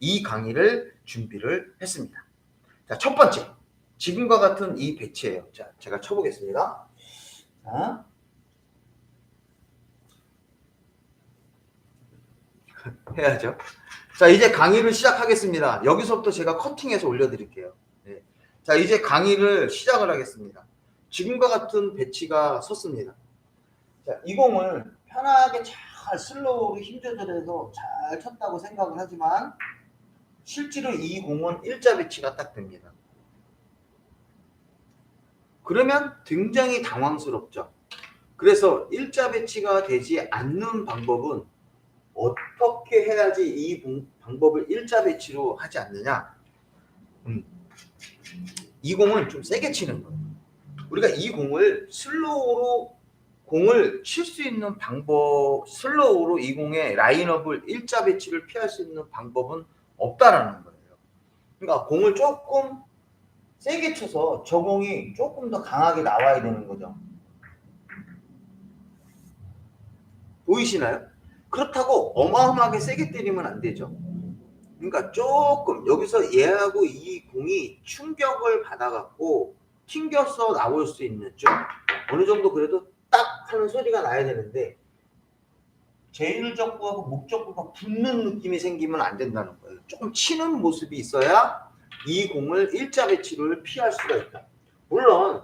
이 강의를 준비를 했습니다. 자, 첫 번째. 지금과 같은 이 배치예요. 자, 제가 쳐보겠습니다. 자. 해야죠. 자, 이제 강의를 시작하겠습니다. 여기서부터 제가 커팅해서 올려드릴게요. 네. 자, 이제 강의를 시작을 하겠습니다. 지금과 같은 배치가 섰습니다. 자, 이 공을 편하게 잘 슬로우로 힘 조절해서 잘 쳤다고 생각을 하지만 실제로 이 공은 일자 배치가 딱 됩니다. 그러면 굉장히 당황스럽죠. 그래서 일자 배치가 되지 않는 방법은 어떻게 해야지 이 방법을 일자 배치로 하지 않느냐? 이 공을 좀 세게 치는 거예요. 우리가 이 공을 슬로우로 공을 칠 수 있는 방법, 슬로우로 이 공의 라인업을 일자 배치를 피할 수 있는 방법은 없다라는 거예요. 그러니까 공을 조금 세게 쳐서 저 공이 조금 더 강하게 나와야 되는 거죠. 보이시나요? 그렇다고 어마어마하게 세게 때리면 안 되죠. 그러니까 조금 여기서 얘하고 이 공이 충격을 받아갖고 튕겨서 나올 수 있는 좀 어느 정도 그래도 딱 하는 소리가 나야 되는데 제일적구하고 목적구가 붙는 느낌이 생기면 안 된다는 거예요. 조금 치는 모습이 있어야 이 공을 일자 배치를 피할 수가 있다. 물론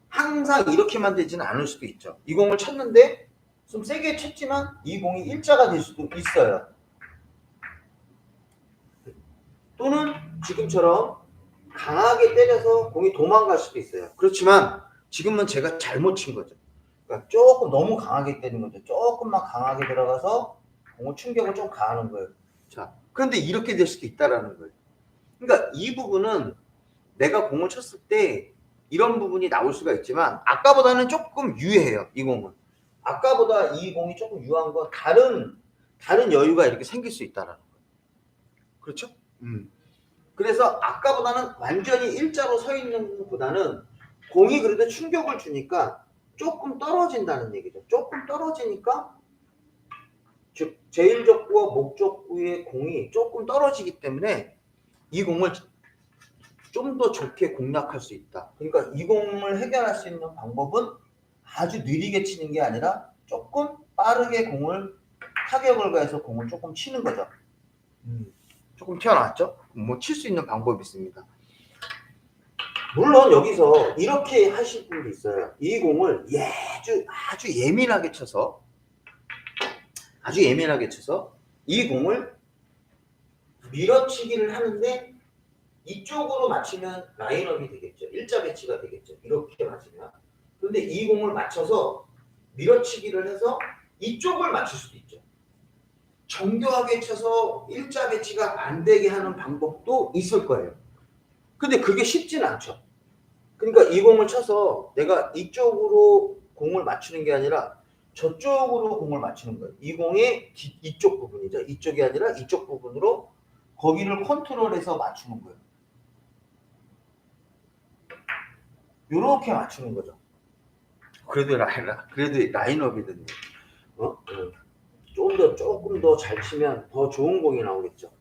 항상 이렇게만 되지는 않을 수도 있죠. 이 공을 쳤는데 좀 세게 쳤지만 이 공이 일자가 될 수도 있어요. 또는 지금처럼 강하게 때려서 공이 도망갈 수도 있어요. 그렇지만 지금은 제가 잘못 친 거죠. 그러니까 조금 너무 강하게 때린 거죠. 조금만 강하게 들어가서 공을 충격을 좀 가하는 거예요. 자, 그런데 이렇게 될 수도 있다라는 거예요. 그러니까 이 부분은 내가 공을 쳤을 때 이런 부분이 나올 수가 있지만 아까보다는 조금 유해해요. 이 공은. 아까보다 이 공이 조금 유한 건 다른 여유가 이렇게 생길 수 있다라는 거예요. 그렇죠? 그래서 아까보다는 완전히 일자로 서 있는 것보다는 공이 그래도 충격을 주니까 조금 떨어진다는 얘기죠. 조금 떨어지니까 즉 제일적구와 목적구의 공이 조금 떨어지기 때문에 이 공을 좀 더 좋게 공략할 수 있다. 그러니까 이 공을 해결할 수 있는 방법은 아주 느리게 치는 게 아니라 조금 빠르게 공을 타격을 가해서 공을 조금 치는 거죠. 조금 튀어나왔죠? 뭐 칠 수 있는 방법이 있습니다. 물론 여기서 이렇게 하실 분도 있어요. 이 공을 아주 예민하게 쳐서 이 공을 밀어치기를 하는데 이쪽으로 맞추면 라인업이 되겠죠. 일자 배치가 되겠죠. 이렇게 맞으면. 그런데 이 공을 맞춰서 밀어치기를 해서 이쪽을 맞출 수도 있죠. 정교하게 쳐서 일자 배치가 안 되게 하는 방법도 있을 거예요. 근데 그게 쉽진 않죠. 그러니까 이 공을 쳐서 내가 이쪽으로 공을 맞추는 게 아니라 저쪽으로 공을 맞추는 거예요. 이 공의 이쪽 부분이죠. 이쪽이 아니라 이쪽 부분으로 거기를 컨트롤해서 맞추는 거예요. 이렇게 맞추는 거죠. 그래도 라인업이든지 조금 더 잘 치면 더 좋은 공이 나오겠죠.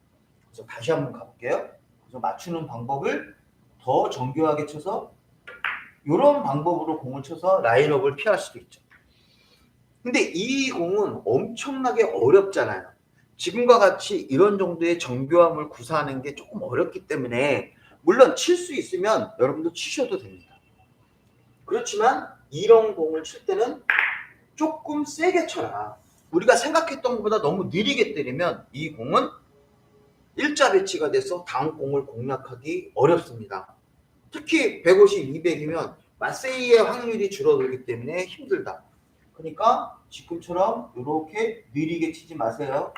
그래서 다시 한번 가볼게요. 그래서 맞추는 방법을 더 정교하게 쳐서 이런 방법으로 공을 쳐서 라인업을 피할 수도 있죠. 근데 이 공은 엄청나게 어렵잖아요. 지금과 같이 이런 정도의 정교함을 구사하는 게 조금 어렵기 때문에 물론 칠 수 있으면 여러분도 치셔도 됩니다. 그렇지만 이런 공을 칠 때는 조금 세게 쳐라. 우리가 생각했던 것보다 너무 느리게 때리면 이 공은 일자 배치가 돼서 다음 공을 공략하기 어렵습니다. 특히 150, 200이면 마세이의 확률이 줄어들기 때문에 힘들다. 그러니까 지금처럼 이렇게 느리게 치지 마세요.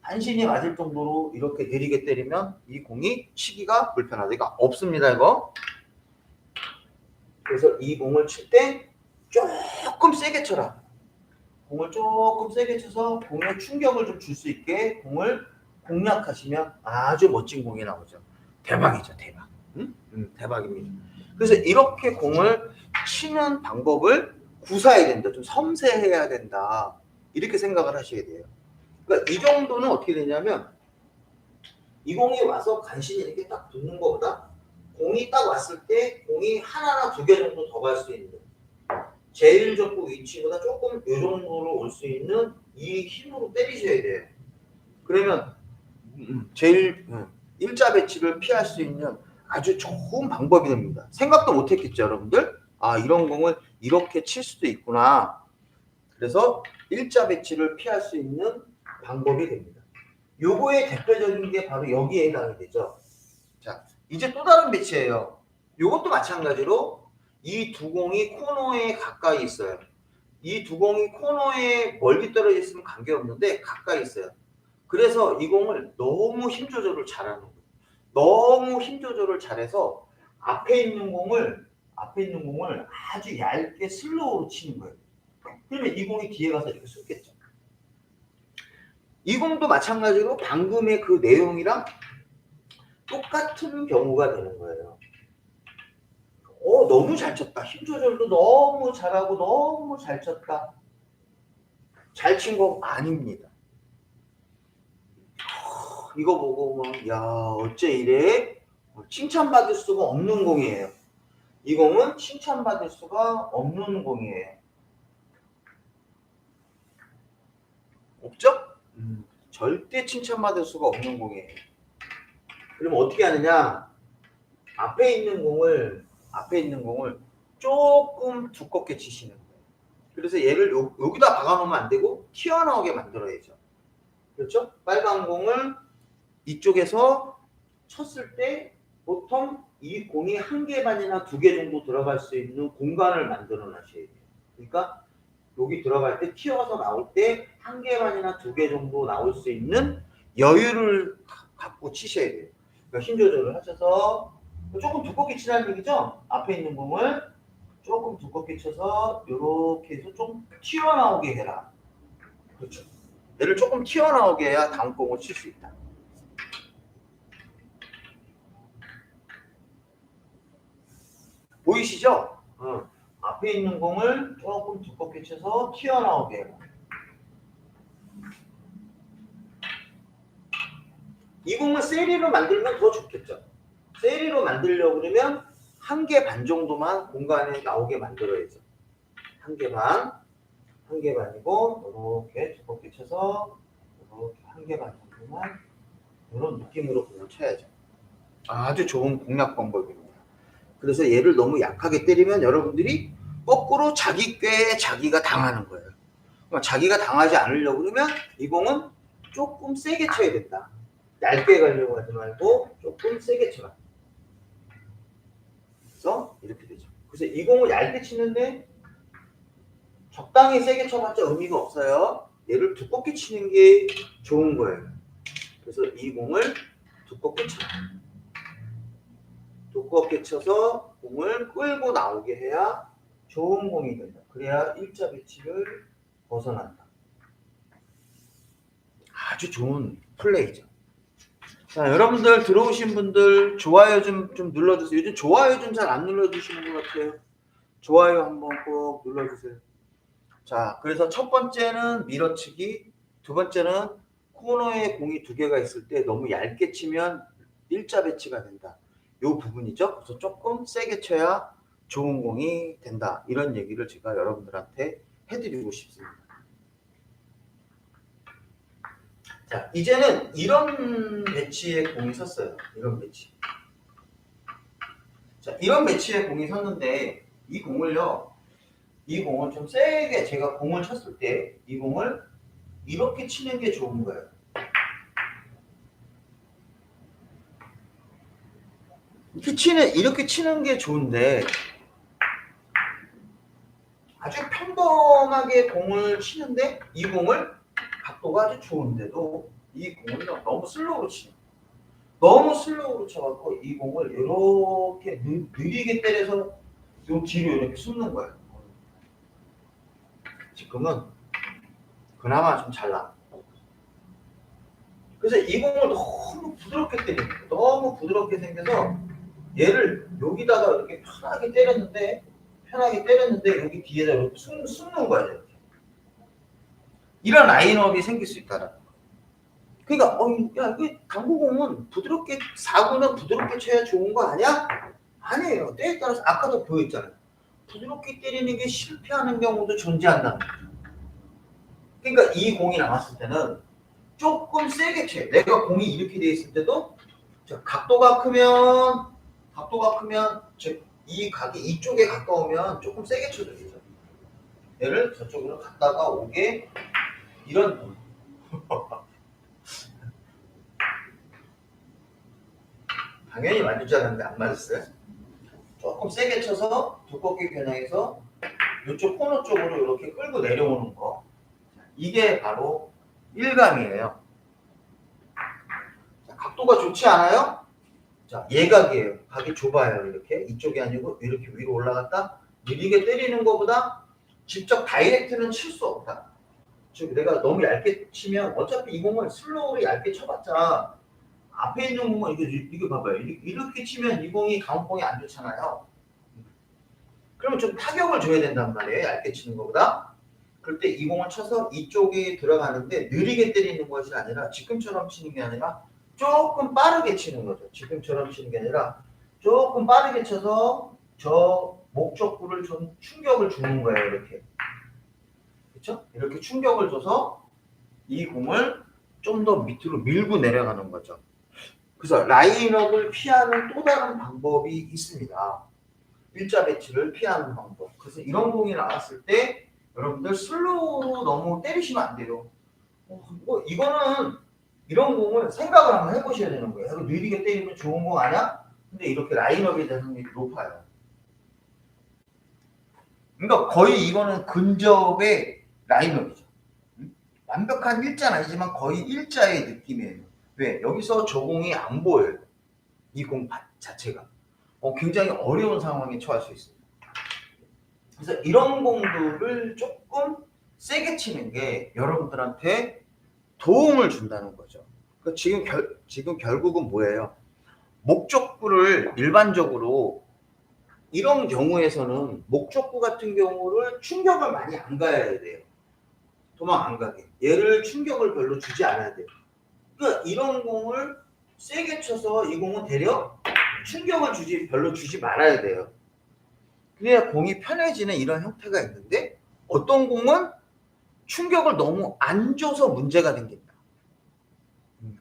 한신이 맞을 정도로 이렇게 느리게 때리면 이 공이 치기가 불편하다. 이거 없습니다, 이거. 그래서 이 공을 칠 때 조금 세게 쳐라. 공을 조금 세게 쳐서 공에 충격을 좀 줄 수 있게 공을 공략하시면 아주 멋진 공이 나오죠. 대박이죠, 대박. 대박입니다. 그래서 이렇게 공을 치는 방법을 구사해야 된다. 좀 섬세해야 된다. 이렇게 생각을 하셔야 돼요. 그러니까 이 정도는 어떻게 되냐면 이 공이 와서 간신히 이렇게 딱 붙는 것보다 공이 딱 왔을 때 공이 하나나 두 개 정도 더 갈 수 있는 제일 적구 위치보다 조금 요 정도로 올 수 있는 이 힘으로 때리셔야 돼요. 그러면 제일 일자 배치를 피할 수 있는 아주 좋은 방법이 됩니다. 생각도 못했겠죠, 여러분들? 아, 이런 공을 이렇게 칠 수도 있구나. 그래서 일자 배치를 피할 수 있는 방법이 됩니다. 요거의 대표적인 게 바로 여기에 해당이 되죠. 자, 이제 또 다른 배치예요. 요것도 마찬가지로 이 두 공이 코너에 가까이 있어요. 이 두 공이 코너에 멀리 떨어져 있으면 관계없는데 가까이 있어요. 그래서 이 공을 너무 힘 조절을 잘하는 거예요. 너무 힘 조절을 잘해서 앞에 있는 공을 아주 얇게 슬로우로 치는 거예요. 그러면 이 공이 뒤에 가서 이렇게 쏟겠죠. 이 공도 마찬가지로 방금의 그 내용이랑 똑같은 경우가 되는 거예요. 너무 잘 쳤다. 힘 조절도 너무 잘하고 너무 잘 쳤다. 잘 친 거 아닙니다. 이거 보고 막, 야, 어째 이래? 칭찬받을 수가 없는 공이에요. 이 공은 칭찬받을 수가 없는 공이에요. 없죠? 절대 칭찬받을 수가 없는 공이에요. 그러면 어떻게 하느냐? 앞에 있는 공을 조금 두껍게 치시는 거예요. 그래서 얘를 여기다 박아놓으면 안 되고 튀어나오게 만들어야죠. 그렇죠? 빨간 공을 이쪽에서 쳤을 때 보통 이 공이 한 개 반이나 두 개 정도 들어갈 수 있는 공간을 만들어 놔셔야 돼요. 그러니까 여기 들어갈 때 튀어서 나올 때 한 개 반이나 두 개 정도 나올 수 있는 여유를 갖고 치셔야 돼요. 그러니까 힘 조절을 하셔서 조금 두껍게 치라는 얘기죠. 앞에 있는 공을 조금 두껍게 쳐서 이렇게 해서 좀 튀어나오게 해라. 그렇죠. 얘를 조금 튀어나오게 해야 다음 공을 칠 수 있다. 보이시죠? 앞에 있는 공을 조금 두껍게 쳐서 튀어나오게 해라. 이 공을 세리로 만들면 더 좋겠죠. 세리로 만들려고 그러면 한 개 반 정도만 공간에 나오게 만들어야죠. 한 개 반이고 이렇게 두껍게 쳐서 이렇게 한 개 반 정도만 이런 느낌으로 공을 쳐야죠. 아주 좋은 공략 방법입니다. 그래서 얘를 너무 약하게 때리면 여러분들이 거꾸로 자기 꾀에 자기가 당하는 거예요. 그러니까 자기가 당하지 않으려고 그러면 이 공은 조금 세게 쳐야 된다. 얇게 가려고 하지 말고 조금 세게 쳐라. 그래서 이렇게 되죠. 그래서 이 공을 얇게 치는데 적당히 세게 쳐봤자 의미가 없어요. 얘를 두껍게 치는 게 좋은 거예요. 그래서 이 공을 두껍게 쳐라. 두껍게 쳐서 공을 끌고 나오게 해야 좋은 공이 된다. 그래야 일자 배치를 벗어난다. 아주 좋은 플레이죠. 자, 여러분들 들어오신 분들 좋아요 좀 눌러주세요. 요즘 좋아요 좀 잘 안 눌러주시는 것 같아요. 좋아요 한번 꼭 눌러주세요. 자, 그래서 첫 번째는 밀어치기, 두 번째는 코너에 공이 두 개가 있을 때 너무 얇게 치면 일자 배치가 된다. 요 부분이죠. 그래서 조금 세게 쳐야 좋은 공이 된다. 이런 얘기를 제가 여러분들한테 해드리고 싶습니다. 자, 이제는 이런 배치의 공이 섰어요. 이런 배치. 자, 이런 배치의 공이 섰는데 이 공을 좀 세게 제가 공을 쳤을 때 이 공을 이렇게 치는 게 좋은 거예요. 이렇게 치는 게 좋은데 아주 평범하게 공을 치는데 이 공을 각도가 아주 좋은데도 이 공을 너무 슬로우로 치는 거예요. 너무 슬로우로 쳐갖고 이 공을 이렇게 느리게 때려서 요 뒤로 이렇게 숨는 거예요. 지금은 그나마 좀 잘 나. 그래서 이 공을 너무 부드럽게 때리는 거예요. 너무 부드럽게 생겨서 얘를 여기다가 이렇게 편하게 때렸는데 여기 뒤에다 이렇게 숨는 거예요. 이렇게. 이런 라인업이 생길 수 있다는 거예요. 그러니까 야, 그 당구공은 부드럽게 4구는 부드럽게 쳐야 좋은 거 아니야? 아니에요. 때에 따라서 아까도 보였잖아요. 부드럽게 때리는 게 실패하는 경우도 존재한다. 그러니까 이 공이 나왔을 때는 조금 세게 쳐요. 내가 공이 이렇게 돼 있을 때도 자, 각도가 크면 이 각이 이쪽에 가까우면 조금 세게 쳐줘야 되죠. 얘를 저쪽으로 갔다가 오게 이런 공. 당연히 맞을 줄 알았는데 안 맞았어요. 조금 세게 쳐서 두껍게 겨냥해서 이쪽 코너 쪽으로 이렇게 끌고 내려오는 거. 이게 바로 1감이에요. 자, 각도가 좋지 않아요? 자, 예각이에요. 각이 좁아요. 이렇게 이쪽이 아니고 이렇게 위로 올라갔다 느리게 때리는 것보다 직접 다이렉트는 칠 수 없다. 즉 내가 너무 얇게 치면 어차피 이 공을 슬로우로 얇게 쳐봤자 앞에 있는 공은 이거 봐봐요. 이렇게 치면 이 공이 가운공이 안 좋잖아요. 그러면 좀 타격을 줘야 된단 말이에요. 얇게 치는 것보다. 그럴 때 이 공을 쳐서 이쪽에 들어가는데 느리게 때리는 것이 아니라 지금처럼 치는 게 아니라 조금 빠르게 치는 거죠. 지금처럼 치는 게 아니라 조금 빠르게 쳐서 저 목적구를 좀 충격을 주는 거예요. 이렇게. 그렇죠? 이렇게 충격을 줘서 이 공을 좀 더 밑으로 밀고 내려가는 거죠. 그래서 라인업을 피하는 또 다른 방법이 있습니다. 일자 배치를 피하는 방법. 그래서 이런 공이 나왔을 때 여러분들 슬로우로 너무 때리시면 안 돼요. 뭐 이거는 이런 공을 생각을 한번 해보셔야 되는 거예요. 느리게 때리면 좋은 공 아니야? 근데 이렇게 라인업에 대한 확률이 높아요. 그러니까 거의 이거는 근접의 라인업이죠. 완벽한 일자는 아니지만 거의 일자의 느낌이에요. 왜? 여기서 저 공이 안 보여요. 이 공 자체가. 굉장히 어려운 상황에 처할 수 있습니다. 그래서 이런 공들을 조금 세게 치는 게 여러분들한테 도움을 준다는 거죠. 그러니까 지금 결국은 뭐예요? 목적구를 일반적으로 이런 경우에서는 목적구 같은 경우를 충격을 많이 안 가야 돼요. 도망 안 가게. 얘를 충격을 별로 주지 않아야 돼요. 그러니까 이런 공을 세게 쳐서 이 공은 되려 충격을 별로 주지 말아야 돼요. 그래야 공이 편해지는 이런 형태가 있는데 어떤 공은 충격을 너무 안 줘서 문제가 생긴다.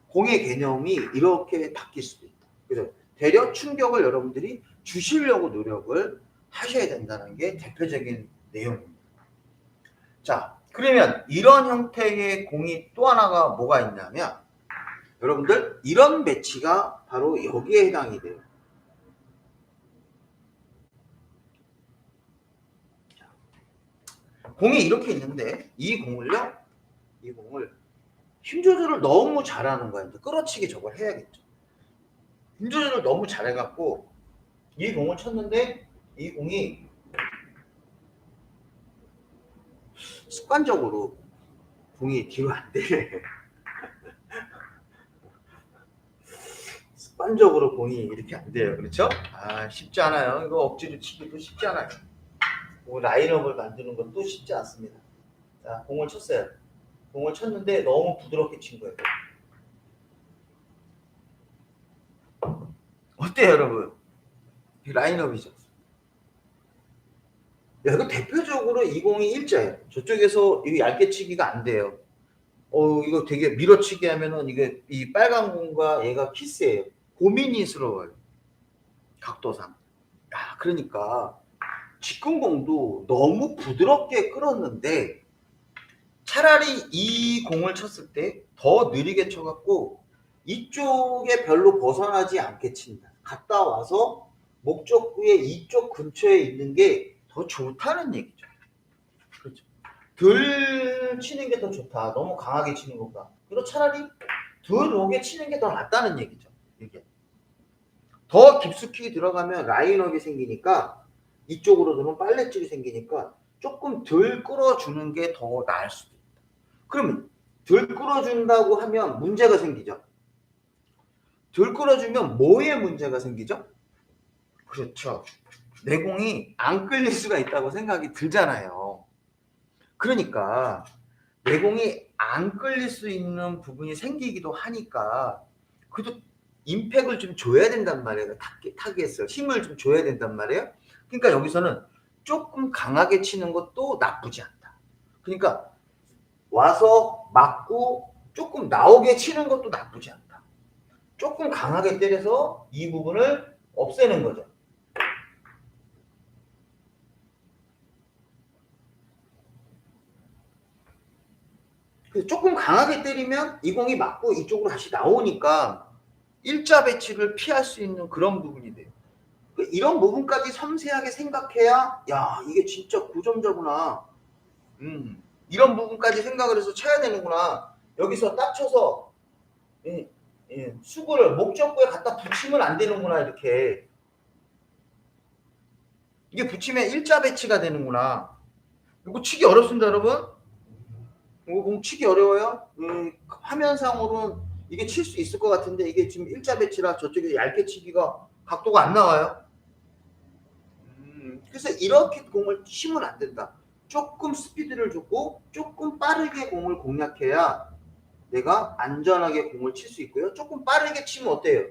공의 개념이 이렇게 바뀔 수도 있다. 그래서 되려 충격을 여러분들이 주시려고 노력을 하셔야 된다는 게 대표적인 내용입니다. 자, 그러면 이런 형태의 공이 또 하나가 뭐가 있냐면 여러분들 이런 배치가 바로 여기에 해당이 돼요. 공이 이렇게 있는데 이 공을 힘 조절을 너무 잘하는 거야. 이제 끌어치기 저걸 해야겠죠. 힘 조절을 너무 잘해갖고 이 공을 쳤는데 이 공이 습관적으로 공이 뒤로 안 되네. 습관적으로 공이 이렇게 안 돼요. 그렇죠? 쉽지 않아요. 이거 억지로 치기도 쉽지 않아요. 라인업을 만드는 것도 쉽지 않습니다. 자, 공을 쳤어요. 공을 쳤는데 너무 부드럽게 친 거예요. 어때요, 여러분? 라인업이죠. 야, 이거 대표적으로 이 공이 일자예요. 저쪽에서 이거 얇게 치기가 안 돼요. 이거 되게 밀어치기 하면은 이게 이 빨간 공과 얘가 키스예요. 고민이스러워요. 각도상. 그러니까 직근공도 너무 부드럽게 끌었는데 차라리 이 공을 쳤을 때 더 느리게 쳐갖고 이쪽에 별로 벗어나지 않게 친다. 갔다 와서 목적구의 이쪽 근처에 있는 게 더 좋다는 얘기죠. 그렇죠. 덜 치는 게 더 좋다. 너무 강하게 치는 것보다. 그리고 차라리 덜 오게 치는 게 더 낫다는 얘기죠. 이게. 더 깊숙이 들어가면 라인업이 생기니까 이쪽으로 들어오면 빨래줄이 생기니까 조금 덜 끌어주는 게 더 나을 수도 있다. 그러면 덜 끌어준다고 하면 문제가 생기죠. 덜 끌어주면 뭐에 문제가 생기죠? 그렇죠. 내공이 안 끌릴 수가 있다고 생각이 들잖아요. 그러니까 내공이 안 끌릴 수 있는 부분이 생기기도 하니까 그래도 임팩을 좀 줘야 된단 말이에요. 타겟을 힘을 좀 줘야 된단 말이에요. 그러니까 여기서는 조금 강하게 치는 것도 나쁘지 않다. 그러니까 와서 맞고 조금 나오게 치는 것도 나쁘지 않다. 조금 강하게 때려서 이 부분을 없애는 거죠. 조금 강하게 때리면 이 공이 맞고 이쪽으로 다시 나오니까 일자 배치를 피할 수 있는 그런 부분이 돼요. 이런 부분까지 섬세하게 생각해야 야 이게 진짜 9점자구나. 이런 부분까지 생각을 해서 쳐야 되는구나. 여기서 딱 쳐서 수구를 목적구에 갖다 붙이면 안 되는구나. 이렇게 이게 붙이면 일자 배치가 되는구나. 이거 치기 어렵습니다 여러분. 이거 공 치기 어려워요. 화면상으로는 이게 칠 수 있을 것 같은데 이게 지금 일자 배치라 저쪽에 얇게 치기가 각도가 안 나와요. 그래서 이렇게 공을 치면 안 된다. 조금 스피드를 주고 조금 빠르게 공을 공략해야 내가 안전하게 공을 칠 수 있고요. 조금 빠르게 치면 어때요?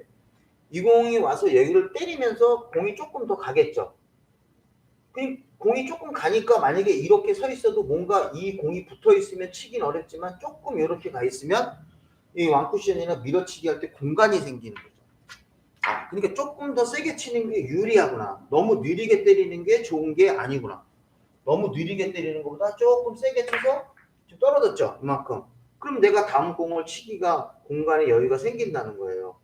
이 공이 와서 여기를 때리면서 공이 조금 더 가겠죠. 공이 조금 가니까 만약에 이렇게 서 있어도 뭔가 이 공이 붙어 있으면 치긴 어렵지만 조금 이렇게 가 있으면 이 왕쿠션이나 밀어치기 할 때 공간이 생기는 거죠. 그러니까 조금 더 세게 치는 게 유리하구나. 너무 느리게 때리는 게 좋은 게 아니구나. 너무 느리게 때리는 것보다 조금 세게 쳐서 좀 떨어졌죠. 이만큼. 그럼 내가 다음 공을 치기가 공간에 여유가 생긴다는 거예요.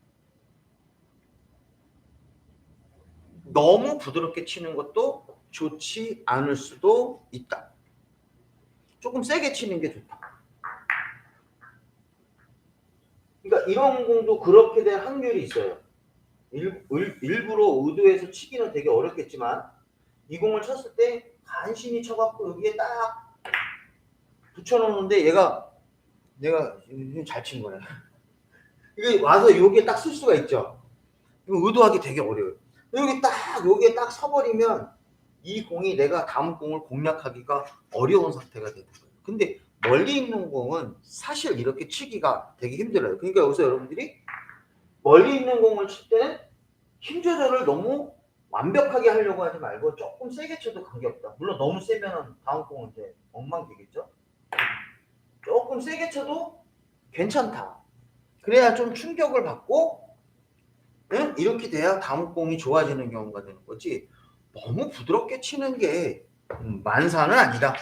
너무 부드럽게 치는 것도 좋지 않을 수도 있다. 조금 세게 치는 게 좋다. 그러니까 이런 공도 그렇게 될 확률이 있어요. 일부러 의도해서 치기는 되게 어렵겠지만 이 공을 쳤을 때 간신히 쳐갖고 여기에 딱 붙여놓는데 내가 잘 친 거네. 이게 와서 여기에 딱 쓸 수가 있죠. 이거 의도하기 되게 어려워요. 여기에 딱 서버리면 이 공이 내가 다음 공을 공략하기가 어려운 상태가 되는 거예요. 근데 멀리 있는 공은 사실 이렇게 치기가 되게 힘들어요. 그러니까 여기서 여러분들이 멀리 있는 공을 칠 때는 힘 조절을 너무 완벽하게 하려고 하지 말고 조금 세게 쳐도 관계없다. 물론 너무 세면 다음 공은 이제 엉망되겠죠. 조금 세게 쳐도 괜찮다. 그래야 좀 충격을 받고 이렇게 돼야 다음 공이 좋아지는 경우가 되는 거지. 너무 부드럽게 치는 게 만사는 아니다.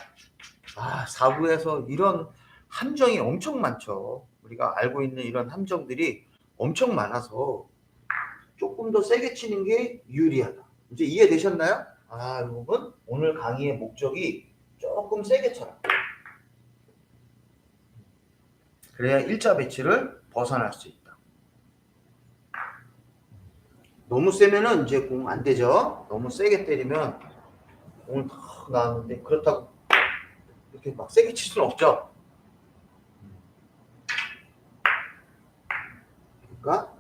4부에서 이런 함정이 엄청 많죠. 우리가 알고 있는 이런 함정들이 엄청 많아서 조금 더 세게 치는 게 유리하다. 이제 이해되셨나요? 여러분 오늘 강의의 목적이 조금 세게 쳐라. 그래야 일자 배치를 벗어날 수 있다. 너무 세면은 이제 공 안 되죠. 너무 세게 때리면 공을 탁 나왔는데 그렇다고 이렇게 막 세게 칠 수는 없죠. 그러니까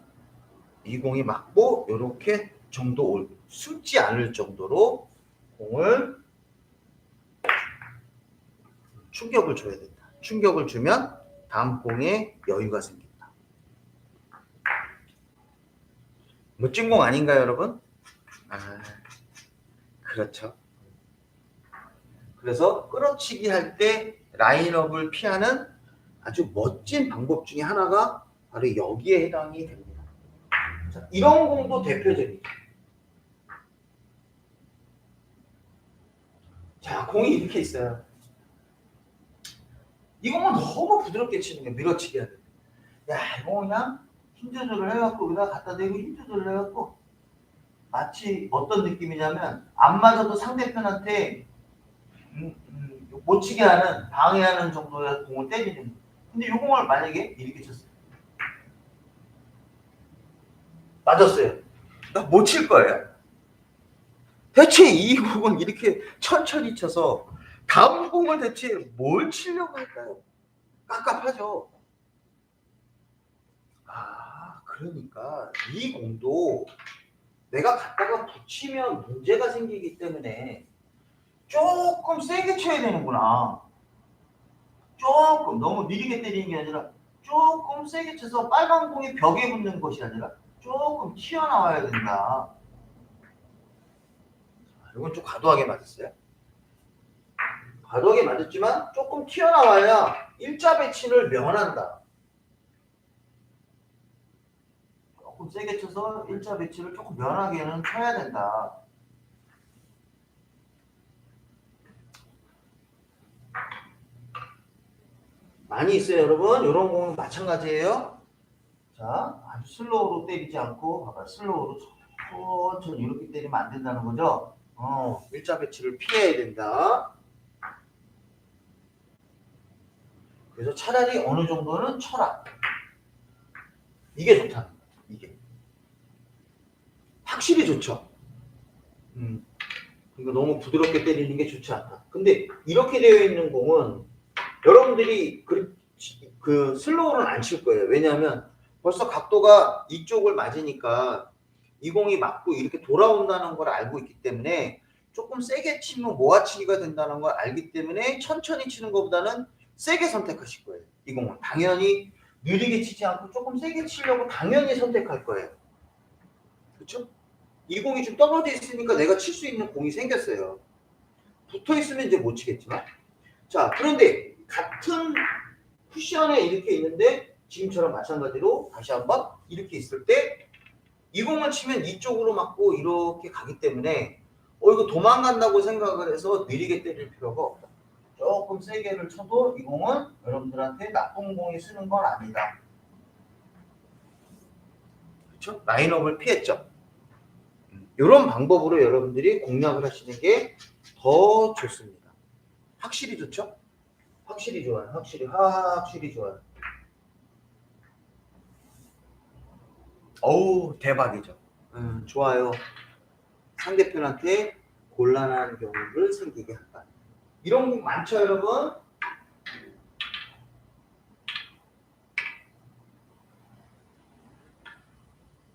이 공이 맞고 이렇게 정도 숨지 않을 정도로 공을 충격을 줘야 된다. 충격을 주면 다음 공에 여유가 생긴다. 멋진 공 아닌가요, 여러분? 그렇죠. 그래서 끌어치기 할 때 라인업을 피하는 아주 멋진 방법 중에 하나가 바로 여기에 해당이 됩니다. 자, 이런 공도 대표적이죠. 자, 공이 이렇게 있어요. 이 공은 너무 부드럽게 치는 게 밀어치기 해야 돼. 이거 그냥 힘 조절을 해갖고 여기다 갖다 대고 힘 조절을 해갖고 마치 어떤 느낌이냐면 안 맞아도 상대편한테 못 치게 하는 방해하는 정도의 공을 때리는 거예요. 근데 이 공을 만약에 이렇게 쳤어요. 맞았어요. 나 못 칠 거예요. 대체 이 공은 이렇게 천천히 쳐서 다음 공을 대체 뭘 치려고 할까요? 깝깝하죠. 그러니까 이 공도 내가 갖다가 붙이면 문제가 생기기 때문에 조금 세게 쳐야 되는구나. 조금 너무 느리게 때리는 게 아니라 조금 세게 쳐서 빨간 공이 벽에 붙는 것이 아니라 조금 튀어나와야 된다. 이건 좀 과도하게 맞았어요. 과도하게 맞았지만 조금 튀어나와야 일자 배치를 면한다. 조금 세게 쳐서 일자 배치를 조금 면하게는 쳐야 된다. 많이 있어요, 여러분. 이런 공은 마찬가지예요. 자, 아주 슬로우로 때리지 않고, 봐봐, 슬로우로 천천히 이렇게 때리면 안 된다는 거죠. 일자 배치를 피해야 된다. 그래서 차라리 어느 정도는 쳐라. 이게 좋다는 거죠. 이게 확실히 좋죠. 그러니까 너무 부드럽게 때리는 게 좋지 않다. 근데 이렇게 되어 있는 공은 여러분들이 그 슬로우는 안 칠 거예요. 왜냐하면 벌써 각도가 이쪽을 맞으니까 이 공이 맞고 이렇게 돌아온다는 걸 알고 있기 때문에 조금 세게 치면 모아치기가 된다는 걸 알기 때문에 천천히 치는 것보다는 세게 선택하실 거예요. 이 공은 당연히 느리게 치지 않고 조금 세게 치려고 당연히 선택할 거예요. 그렇죠? 이 공이 좀 떨어져 있으니까 내가 칠 수 있는 공이 생겼어요. 붙어 있으면 이제 못 치겠지만. 자, 그런데 같은 쿠션에 이렇게 있는데 지금처럼 마찬가지로 다시 한번 이렇게 있을 때 이 공을 치면 이쪽으로 맞고 이렇게 가기 때문에 이거 도망간다고 생각을 해서 느리게 때릴 필요가 없다. 조금 세게를 쳐도 이 공은 여러분들한테 나쁜 공이 쓰는 건 아니다. 그렇죠? 라인업을 피했죠. 이런 방법으로 여러분들이 공략을 하시는 게 더 좋습니다. 확실히 좋죠? 확실히 좋아요. 확실히 좋아요. 어우, 대박이죠. 좋아요. 상대편한테 곤란한 경우를 생기게 한다. 이런 공 많죠, 여러분?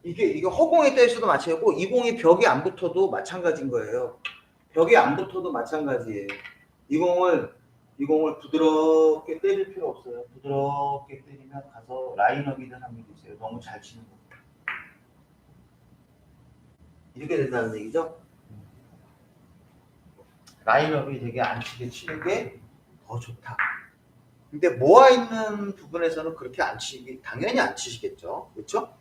이게 허공에 떠 있어도 마찬가지고 이 공이 벽에 안 붙어도 마찬가지인 거예요. 벽에 안 붙어도 마찬가지예요. 이 공을 부드럽게 때릴 필요 없어요. 부드럽게 때리면 가서 라인업이 될 확률이 있어요. 너무 잘 치는 거. 이렇게 된다는 얘기죠. 라인업이 되게 안 치게 치는 게 더 좋다. 근데 모아 있는 부분에서는 그렇게 당연히 안 치시겠죠. 그렇죠?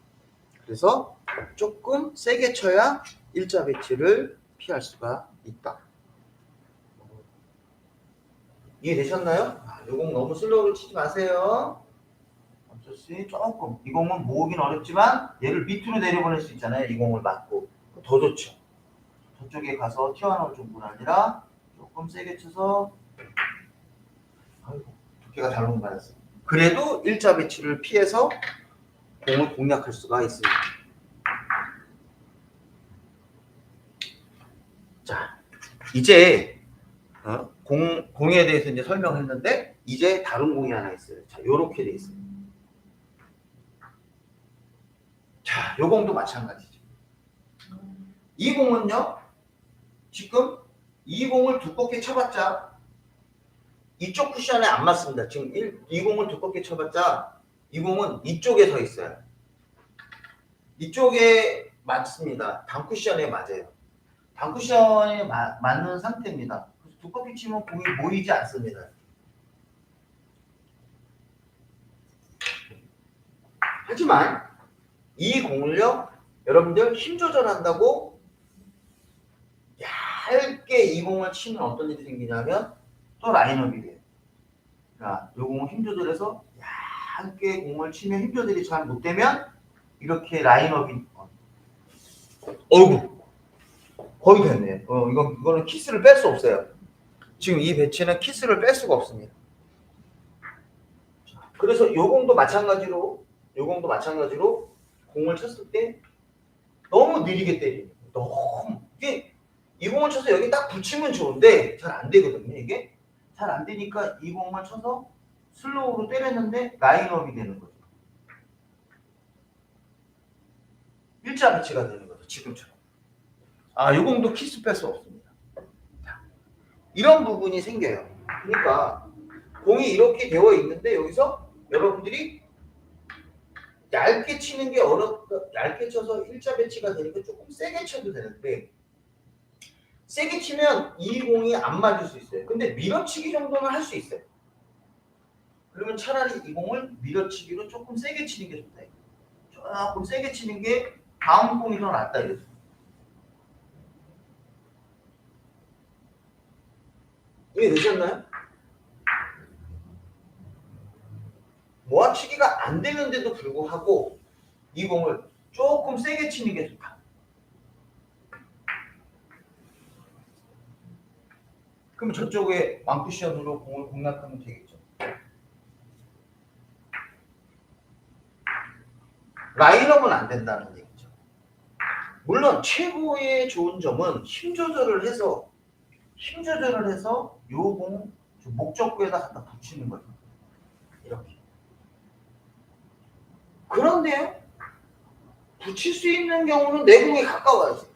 그래서 조금 세게 쳐야 일자 배치를 피할 수가 있다. 이해되셨나요? 이 공 너무 슬로우로 치지 마세요. 어쩌시 조금 이 공은 모으긴 어렵지만 얘를 밑으로 내려보낼 수 있잖아요. 이 공을 맞고 더 좋죠. 저쪽에 가서 튀어나올 정도가 아니라 조금 세게 쳐서 아이고 두께가 잘못 맞았어요. 그래도 일자 배치를 피해서 공을 공략할 수가 있습니다. 자, 이제 공에 대해서 이제 설명했는데 이제 다른 공이 하나 있어요. 자, 요렇게 돼 있어요. 자, 요 공도 마찬가지죠. 이 공은요, 지금 이 공을 두껍게 쳐봤자 이쪽 쿠션에 안 맞습니다. 지금 이 공을 두껍게 쳐봤자 이 공은 이쪽에 서 있어요. 이쪽에 맞습니다. 당 쿠션에 맞아요. 당 쿠션에 맞는 상태입니다. 그래서 두껍게 치면 공이 모이지 않습니다. 하지만 이 공을요, 여러분들 힘 조절한다고 얇게 이 공을 치면 어떤 일이 생기냐면 또 라인업이 돼요. 자, 이 공을 힘 조절해서 얇게 공을 치면 힘 조절이 잘 못 되면 이렇게 라인업이 어이구 거의 됐네요. 이거는 키스를 뺄 수 없어요. 지금 이 배치는 키스를 뺄 수가 없습니다. 그래서 요 공도 마찬가지로 공을 쳤을 때 너무 느리게 때리는 너무 이 공을 쳐서 여기 딱 붙이면 좋은데 잘 안 되거든요. 이게 잘 안 되니까 이 공을 쳐서 슬로우로 때렸는데 라인업이 되는 거죠. 일자 배치가 되는 거죠. 지금처럼. 이 공도 키스 뺄 수 없습니다. 이런 부분이 생겨요. 그러니까 공이 이렇게 되어 있는데 여기서 여러분들이 얇게 치는 게 어렵다. 얇게 쳐서 일자 배치가 되니까 조금 세게 쳐도 되는데 세게 치면 이 공이 안 맞을 수 있어요. 근데 밀어치기 정도는 할 수 있어요. 그러면 차라리 이 공을 밀어치기로 조금 세게 치는 게 좋다. 조금 세게 치는 게 다음 공이 더 낫다 이거죠. 이해되셨나요? 모아치기가 안 되는데도 불구하고 이 공을 조금 세게 치는 게 좋다. 그럼 저쪽에 왕쿠션으로 공을 공략하면 되겠죠. 라인업은 안 된다는 얘기죠. 물론 최고의 좋은 점은 힘 조절을 해서 요 공 목적구에다 갖다 붙이는 거죠. 이렇게. 그런데요, 붙일 수 있는 경우는 내공에 가까워야지.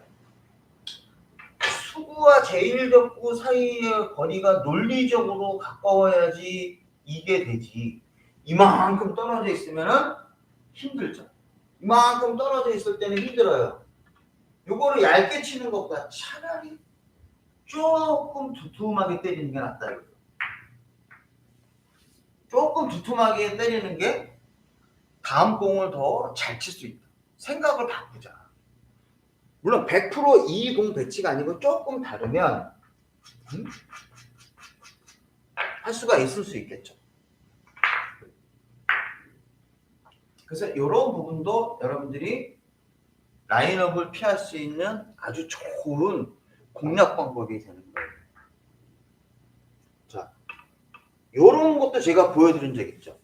수구와 제1격구 사이의 거리가 논리적으로 가까워야지 이게 되지. 이만큼 떨어져 있으면은 힘들죠. 이만큼 떨어져 있을 때는 힘들어요. 요거를 얇게 치는 것보다 차라리 조금 두툼하게 때리는 게 낫다 이거죠. 조금 두툼하게 때리는 게 다음 공을 더 잘 칠 수 있다. 생각을 바꾸자. 물론 100% 이 공 배치가 아니고 조금 다르면 할 수가 있을 수 있겠죠. 그래서 이런 부분도 여러분들이 라인업을 피할 수 있는 아주 좋은 공략 방법이 되는 거예요. 자, 이런 것도 제가 보여드린 적 있죠.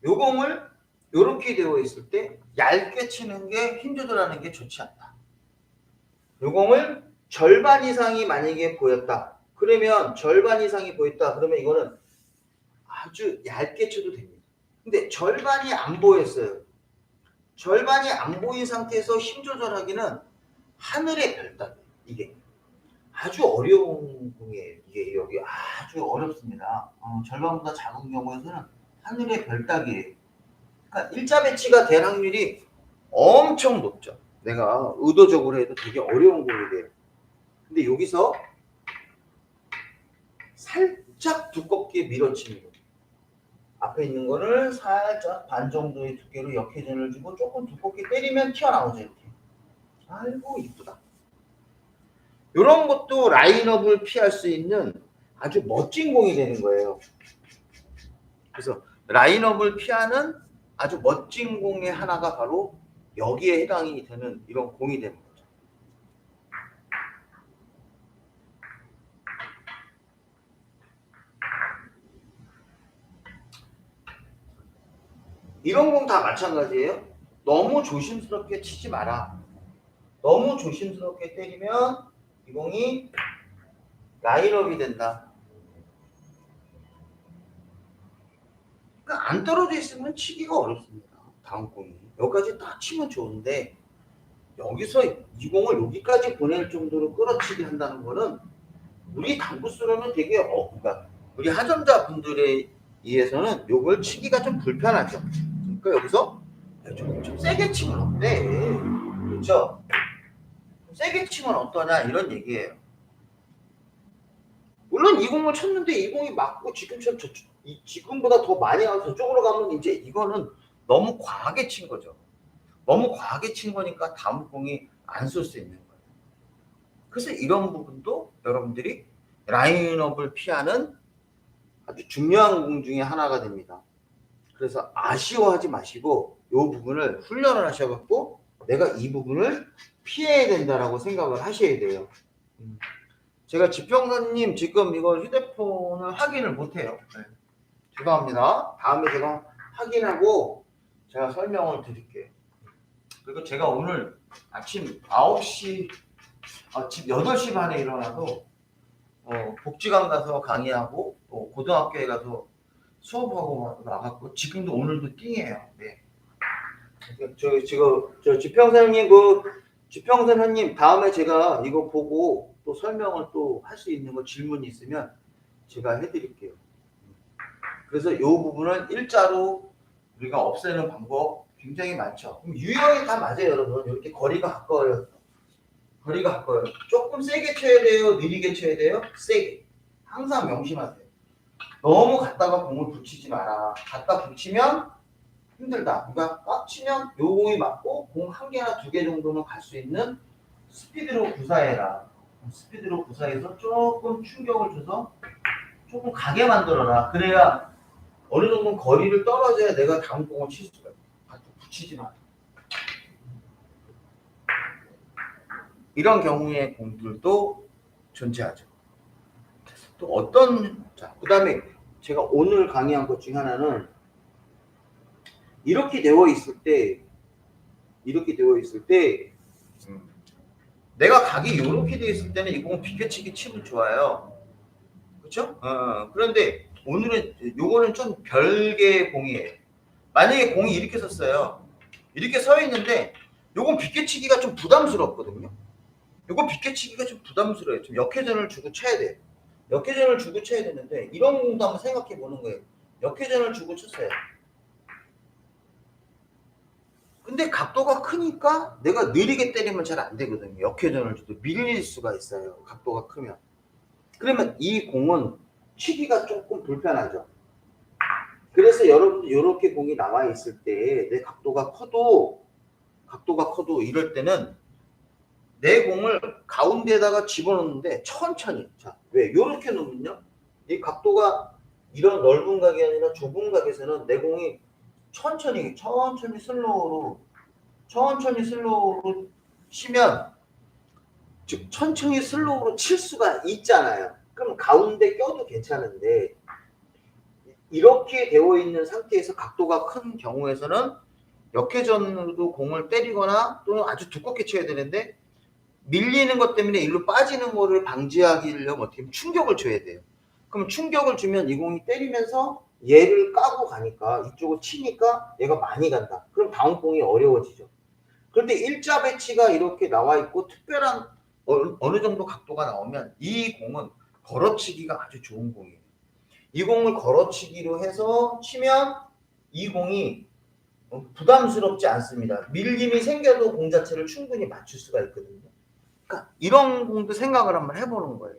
요 공을 이렇게 되어 있을 때 얇게 치는 게 힘 조절하는 게 좋지 않다. 요 공을 절반 이상이 만약에 보였다. 그러면 절반 이상이 보였다. 그러면 이거는 아주 얇게 쳐도 됩니다. 근데 절반이 안 보였어요. 절반이 안 보인 상태에서 힘 조절하기는 하늘의 별따기. 이게 아주 어려운 공이에요. 이게 여기 아주 어렵습니다. 절반보다 작은 경우에서는 하늘의 별따기예요. 그러니까 일자 배치가 될 확률이 엄청 높죠. 내가 의도적으로 해도 되게 어려운 공이 돼요. 근데 여기서 살짝 두껍게 밀어치는 거예요. 앞에 있는 거를 살짝 반 정도의 두께로 역회전을 주고 조금 두껍게 때리면 튀어나오죠. 이렇게. 아이고 이쁘다. 이런 것도 라인업을 피할 수 있는 아주 멋진 공이 되는 거예요. 그래서 라인업을 피하는 아주 멋진 공의 하나가 바로 여기에 해당이 되는 이런 공이 되는 거죠. 이런 공 다 마찬가지예요. 너무 조심스럽게 치지 마라. 너무 조심스럽게 때리면 이 공이 라인업이 된다. 그러니까 안 떨어져 있으면 치기가 어렵습니다. 다음 공이. 여기까지 딱 치면 좋은데 여기서 이 공을 여기까지 보낼 정도로 끌어치기 한다는 거는 우리 당구수로는 되게 그러니까 우리 하전자 분들에 의해서는 요걸 치기가 좀 불편하죠. 그러니까 여기서 좀 세게 치면 어때? 그렇죠? 세게 치면 어떠냐 이런 얘기예요. 물론 이 공을 쳤는데 이 공이 맞고 지금처럼 지금보다 더 많이 가서 저쪽으로 가면 이제 이거는 너무 과하게 친 거죠. 너무 과하게 친 거니까 다음 공이 안 쏠 수 있는 거예요. 그래서 이런 부분도 여러분들이 라인업을 피하는 아주 중요한 공 중에 하나가 됩니다. 그래서 아쉬워하지 마시고 이 부분을 훈련을 하셔갖고 내가 이 부분을 피해야 된다라고 생각을 하셔야 돼요. 제가 지평선님 지금 이거 휴대폰을 확인을 못해요. 네. 죄송합니다. 다음에 제가 확인하고 제가 설명을 드릴게요. 그리고 제가 오늘 아침 9시, 아침 8시 반에 일어나서 복지관 가서 강의하고 또 고등학교에 가서 수업하고 나갔고 지금도 오늘도 띵해요. 네. 저 지평선님 지평선님 다음에 제가 이거 보고 또 설명을 또 할 수 있는 거 질문이 있으면 제가 해드릴게요. 그래서 이 부분은 일자로 우리가 없애는 방법 굉장히 많죠. 그럼 유형이 다 맞아요, 여러분. 이렇게 거리가 가까워요. 거리가 가까워요. 조금 세게 쳐야 돼요, 느리게 쳐야 돼요? 세게. 항상 명심하세요. 너무 갔다가 공을 붙이지 마라. 갔다 붙이면 힘들다. 그러니까 꽉 치면 요 공이 맞고 공 한 개나 두 개 정도는 갈 수 있는 스피드로 구사해라. 스피드로 구사해서 조금 충격을 줘서 조금 가게 만들어라. 그래야 어느 정도 거리를 떨어져야 내가 다음 공을 칠 수가 있어. 붙이지 마. 이런 경우의 공들도 존재하죠. 또 어떤, 자, 그 다음에 제가 오늘 강의한 것 중에 하나는 이렇게 되어 있을 때, 내가 각이 이렇게 되어 있을 때는 이 공은 비껴치기 치면 좋아요. 그렇죠? 그런데 오늘은 요거는 좀 별개의 공이에요. 만약에 공이 이렇게 섰어요. 이렇게 서 있는데 요건 비껴치기가 좀 부담스럽거든요. 요거 비껴치기가 좀 부담스러워요. 좀 역회전을 주고 쳐야 돼요. 역회전을 주고 쳐야 되는데 이런 공도 한번 생각해 보는 거예요. 역회전을 주고 쳤어요. 근데 각도가 크니까 내가 느리게 때리면 잘 안 되거든요. 역회전을 줘도 밀릴 수가 있어요. 각도가 크면. 그러면 이 공은 치기가 조금 불편하죠. 그래서 여러분들 이렇게 공이 나와 있을 때 내 각도가 커도 이럴 때는 내 공을 가운데에다가 집어넣는데 천천히. 자, 왜? 이렇게 놓으면요. 이 각도가 이런 넓은 각이 아니라 좁은 각에서는 내 공이 천천히 슬로우로 치면, 즉 천천히 슬로우로 칠 수가 있잖아요. 그럼 가운데 껴도 괜찮은데 이렇게 되어 있는 상태에서 각도가 큰 경우에서는 역회전으로 공을 때리거나 또는 아주 두껍게 쳐야 되는데 밀리는 것 때문에 일로 빠지는 거를 방지하기려면 어떻게 충격을 줘야 돼요. 그럼 충격을 주면 이 공이 때리면서 얘를 까고 가니까 이쪽을 치니까 얘가 많이 간다. 그럼 다음 공이 어려워지죠. 그런데 일자 배치가 이렇게 나와 있고 특별한 어느 정도 각도가 나오면 이 공은 걸어치기가 아주 좋은 공이에요. 이 공을 걸어치기로 해서 치면 이 공이 부담스럽지 않습니다. 밀림이 생겨도 공 자체를 충분히 맞출 수가 있거든요. 그러니까 이런 공도 생각을 한번 해보는 거예요.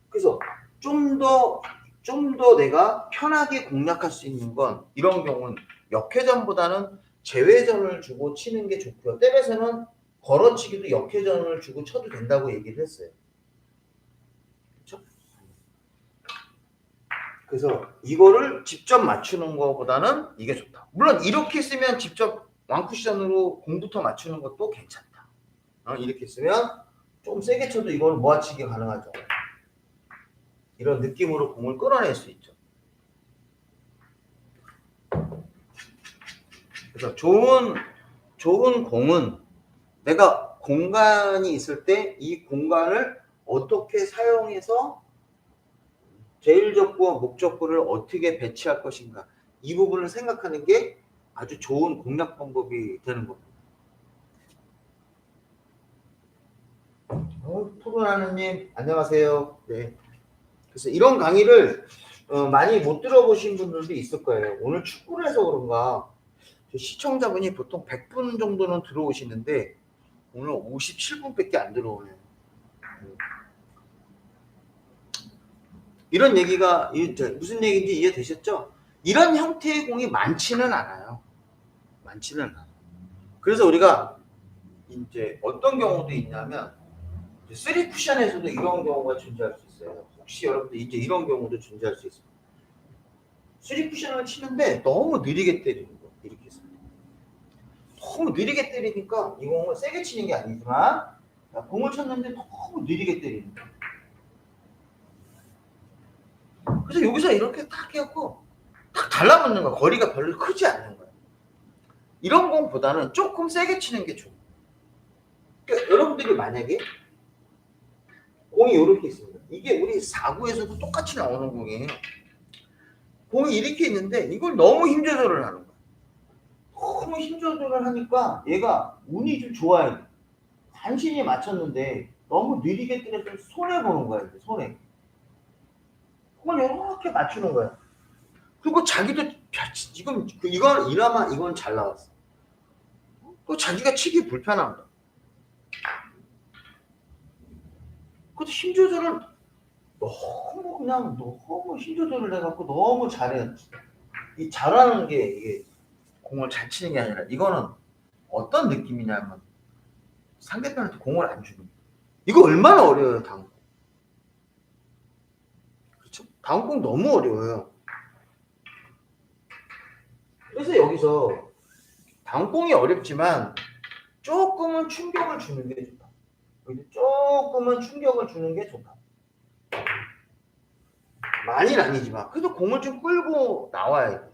그래서 좀 더 내가 편하게 공략할 수 있는 건 이런 경우는 역회전보다는 제회전을 주고 치는 게 좋고요. 때려서는 걸어치기도 역회전을 주고 쳐도 된다고 얘기를 했어요. 그렇죠? 그래서 이거를 직접 맞추는 것보다는 이게 좋다. 물론 이렇게 쓰면 직접 왕쿠션으로 공부터 맞추는 것도 괜찮다. 이렇게 쓰면 좀 세게 쳐도 이걸 모아치기 가능하죠. 이런 느낌으로 공을 끌어낼 수 있죠. 그래서 좋은 공은 내가 공간이 있을 때 이 공간을 어떻게 사용해서 제일적구와 목적구를 어떻게 배치할 것인가, 이 부분을 생각하는 게 아주 좋은 공략 방법이 되는 겁니다. 토론하느님 안녕하세요. 네. 그래서 이런 강의를 많이 못 들어보신 분들도 있을 거예요. 오늘 축구를 해서 그런가 시청자분이 보통 100분 정도는 들어오시는데 오늘 57분밖에 안 들어오네요. 이런 얘기가 무슨 얘기인지 이해되셨죠? 이런 형태의 공이 많지는 않아요. 그래서 우리가 이제 어떤 경우도 있냐면 3쿠션에서도 이런 경우가 존재할 수 있어요. 혹시 여러분들 이제 이런 경우도 존재할 수 있습니다. 3쿠션을 치는데 너무 느리게 때리는 거. 이렇게 해서 너무 느리게 때리니까 이 공을 세게 치는 게 아니지만 공을 쳤는데 너무 느리게 때리는 거. 그래서 여기서 이렇게 딱 해갖고 딱 달라붙는 거야. 거리가 별로 크지 않는 거야. 이런 공보다는 조금 세게 치는 게 좋아. 그러니까 여러분들이 만약에 공이 이렇게 있습니다. 이게 우리 4구에서도 똑같이 나오는 공이에요. 공이 이렇게 있는데 이걸 너무 힘 조절을 하는 거야. 너무 힘 조절을 하니까 얘가 운이 좀 좋아야 돼. 간신히 맞췄는데 너무 느리게 때려서 손해보는 거야. 손해. 그걸 이렇게 맞추는 거야. 그리고 자기도 지금 이건 이나마 이건 잘 나왔어. 또 자기가 치기 불편한 거. 그래도 힘 조절을 너무 그냥 너무 힘 조절을 해갖고 너무 잘해. 이 잘하는 게 이게 공을 잘 치는 게 아니라 이거는 어떤 느낌이냐면 상대편한테 공을 안 주는. 이거 얼마나 어려워요, 다운공. 그렇죠? 다운공 너무 어려워요. 그래서 여기서 다운공이 어렵지만 조금은 충격을 주는 게 좋다. 조금은 충격을 주는 게 좋다. 많이는 아니지만 그래도 공을 좀 끌고 나와야 돼.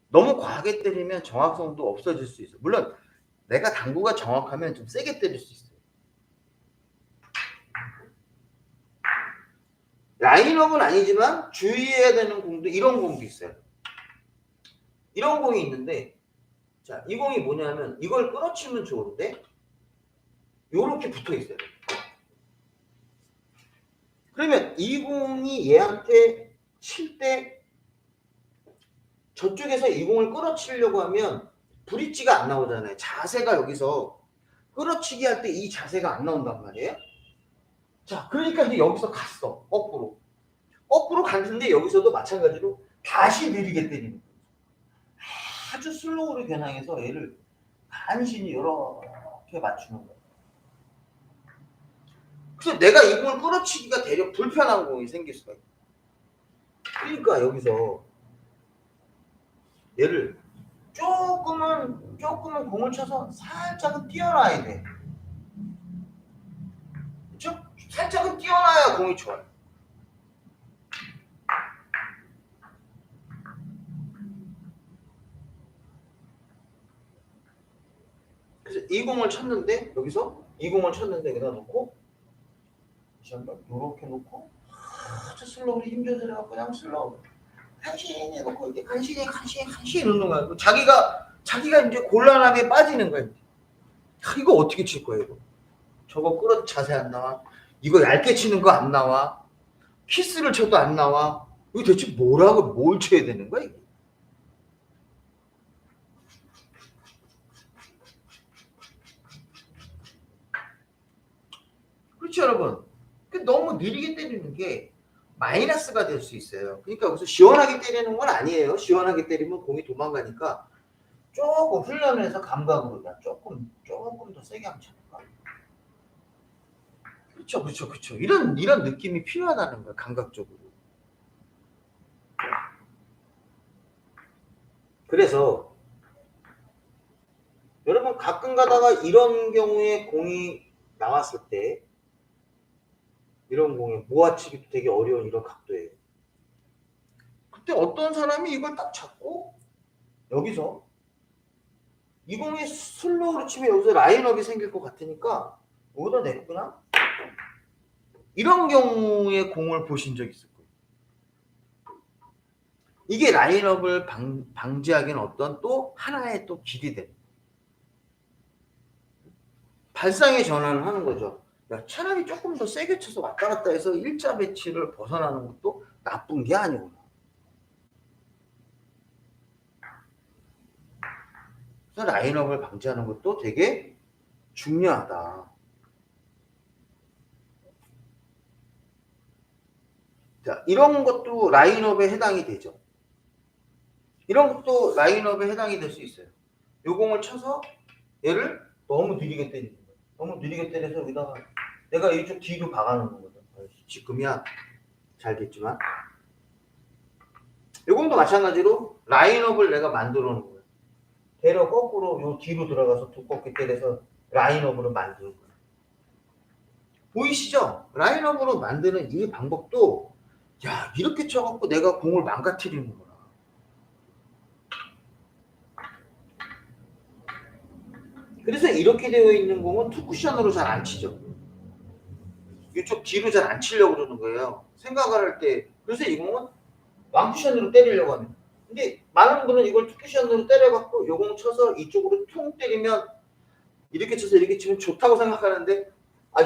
너무 과하게 때리면 정확성도 없어질 수 있어. 물론 내가 당구가 정확하면 좀 세게 때릴 수 있어요. 라인업은 아니지만 주의해야 되는 공도 이런 공도 있어요. 이런 공이 있는데 자, 이 공이 뭐냐면 이걸 끌어치면 좋은데 요렇게 붙어 있어요. 그러면 이 공이 얘한테 칠 때 저쪽에서 이 공을 끌어치려고 하면 브릿지가 안 나오잖아요. 자세가 여기서 끌어치기 할 때 이 자세가 안 나온단 말이에요. 자, 그러니까 이제 여기서 갔어. 거꾸로. 거꾸로 갔는데 여기서도 마찬가지로 다시 느리게 때리는 거예요. 아주 슬로우로 겨냥해서 얘를 간신히 이렇게 맞추는 거예요. 그래서 내가 이 공을 끌어치기가 되려 불편한 공이 생길 수가 있어요. 그러니까 여기서 얘를 조금은 공을 쳐서 살짝은 띄어놔야 돼. 그렇죠? 살짝은 띄어놔야 공이 좋아요. 그래서 이 공을 쳤는데 여기서 이 공을 쳤는데 여기다 놓고 다시 한번 이렇게 놓고 아주 슬로우로 힘 조절해갖고 그냥 슬로우 간신히 놓고 이렇게 간신히 놓는 거야. 자기가 이제 곤란하게 빠지는 거야. 이거 어떻게 칠 거야 이거? 저거 끌어 자세 안 나와. 이거 얇게 치는 거 안 나와. 키스를 쳐도 안 나와. 이거 대체 뭘 쳐야 되는 거야 이게? 그렇죠 여러분. 너무 느리게 때리는 게 마이너스가 될 수 있어요. 그러니까 무슨 시원하게 때리는 건 아니에요. 시원하게 때리면 공이 도망가니까 조금 훈련을 해서 감각으로 조금 더 세게 하면 쳐볼까? 그렇죠. 이런 느낌이 필요하다는 거야, 감각적으로. 그래서 여러분 가끔 가다가 이런 경우에 공이 나왔을 때 이런 공에 모아치기도 되게 어려운 이런 각도예요. 그때 어떤 사람이 이걸 딱 잡고 여기서 이 공이 슬로우로 치면 여기서 라인업이 생길 것 같으니까 여기다 내렸구나? 이런 경우에 공을 보신 적 있을 거예요. 이게 라인업을 방지하기는 어떤 또 하나의 또 길이 돼. 발상의 전환을 하는 거죠. 야, 차라리 조금 더 세게 쳐서 왔다 갔다 해서 일자 배치를 벗어나는 것도 나쁜 게 아니구나. 그래서 라인업을 방지하는 것도 되게 중요하다. 자, 이런 것도 라인업에 해당이 되죠. 이런 것도 라인업에 해당이 될 수 있어요. 요 공을 쳐서 얘를 너무 느리게 때리는 거예요. 너무 느리게 때려서 여기다가 내가 이쪽 뒤로 박아놓는 거거든. 지금이야 잘 됐지만 요 공도 마찬가지로 라인업을 내가 만들어 놓은 거예요. 대려 거꾸로 요 뒤로 들어가서 두껍게 때려서 라인업으로 만드는 거예요. 보이시죠? 라인업으로 만드는 이 방법도 야 이렇게 쳐갖고 내가 공을 망가뜨리는구나. 그래서 이렇게 되어 있는 공은 투쿠션으로 잘 안 치죠. 이쪽 뒤로 잘 안 치려고 그러는 거예요. 생각을 할 때. 그래서 이 공은 왕쿠션으로 때리려고 합니다. 근데 많은 분은 이걸 투쿠션으로 때려갖고 요 공 쳐서 이쪽으로 퉁 때리면 이렇게 쳐서 이렇게 치면 좋다고 생각하는데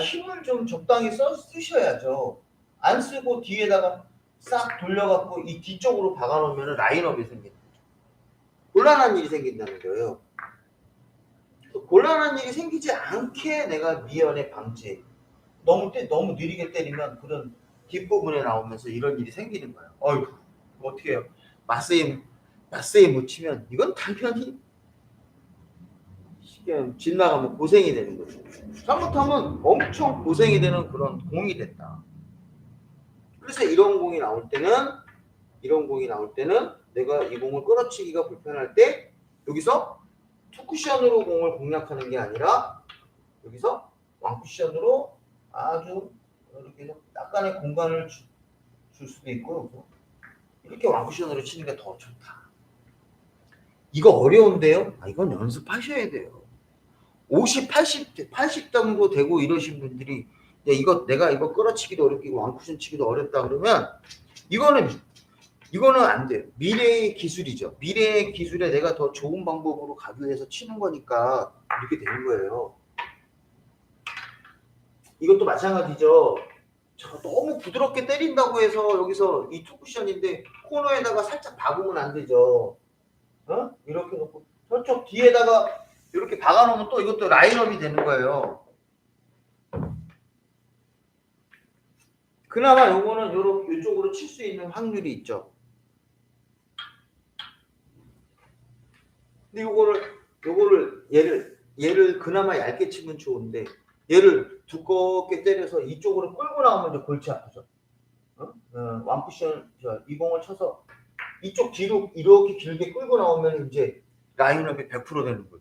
힘을 좀 적당히 쓰셔야죠. 안 쓰고 뒤에다가 싹 돌려갖고 이 뒤쪽으로 박아놓으면 라인업이 생긴다. 곤란한 일이 생긴다는 거예요. 곤란한 일이 생기지 않게 내가 미연에 방지해. 너무 느리게 때리면 그런 뒷부분에 나오면서 이런 일이 생기는 거예요. 어이구, 어떻게 해요? 마세이 못 치면 이건 당연히 집 나가면 고생이 되는 거죠. 잘못하면 엄청 고생이 되는 그런 공이 된다. 그래서 이런 공이 나올 때는 내가 이 공을 끌어치기가 불편할 때 여기서 투쿠션으로 공을 공략하는 게 아니라 여기서 왕쿠션으로 아주 이렇게 약간의 공간을 줄 수도 있고 이렇게 왕쿠션으로 치는 게 더 좋다. 이거 어려운데요? 이건 연습하셔야 돼요. 50, 80 정도 되고 이러신 분들이 내가 이거 끌어치기도 어렵고 왕쿠션 치기도 어렵다 그러면 이거는 안 돼요. 미래의 기술이죠. 미래의 기술에 내가 더 좋은 방법으로 가기 위해서 치는 거니까 이렇게 되는 거예요. 이것도 마찬가지죠. 너무 부드럽게 때린다고 해서 여기서 이 투쿠션인데 코너에다가 살짝 박으면 안 되죠. 이렇게 놓고 저쪽 뒤에다가 이렇게 박아놓으면 또 이것도 라인업이 되는 거예요. 그나마 요거는 이쪽으로 칠 수 있는 확률이 있죠. 근데 요거를 얘를 그나마 얇게 치면 좋은데 얘를 두껍게 때려서 이쪽으로 끌고 나오면 이제 골치 아프죠. 완쿠션 이 공을 쳐서 이쪽 뒤로 이렇게 길게 끌고 나오면 이제 라인업이 100% 되는 거죠.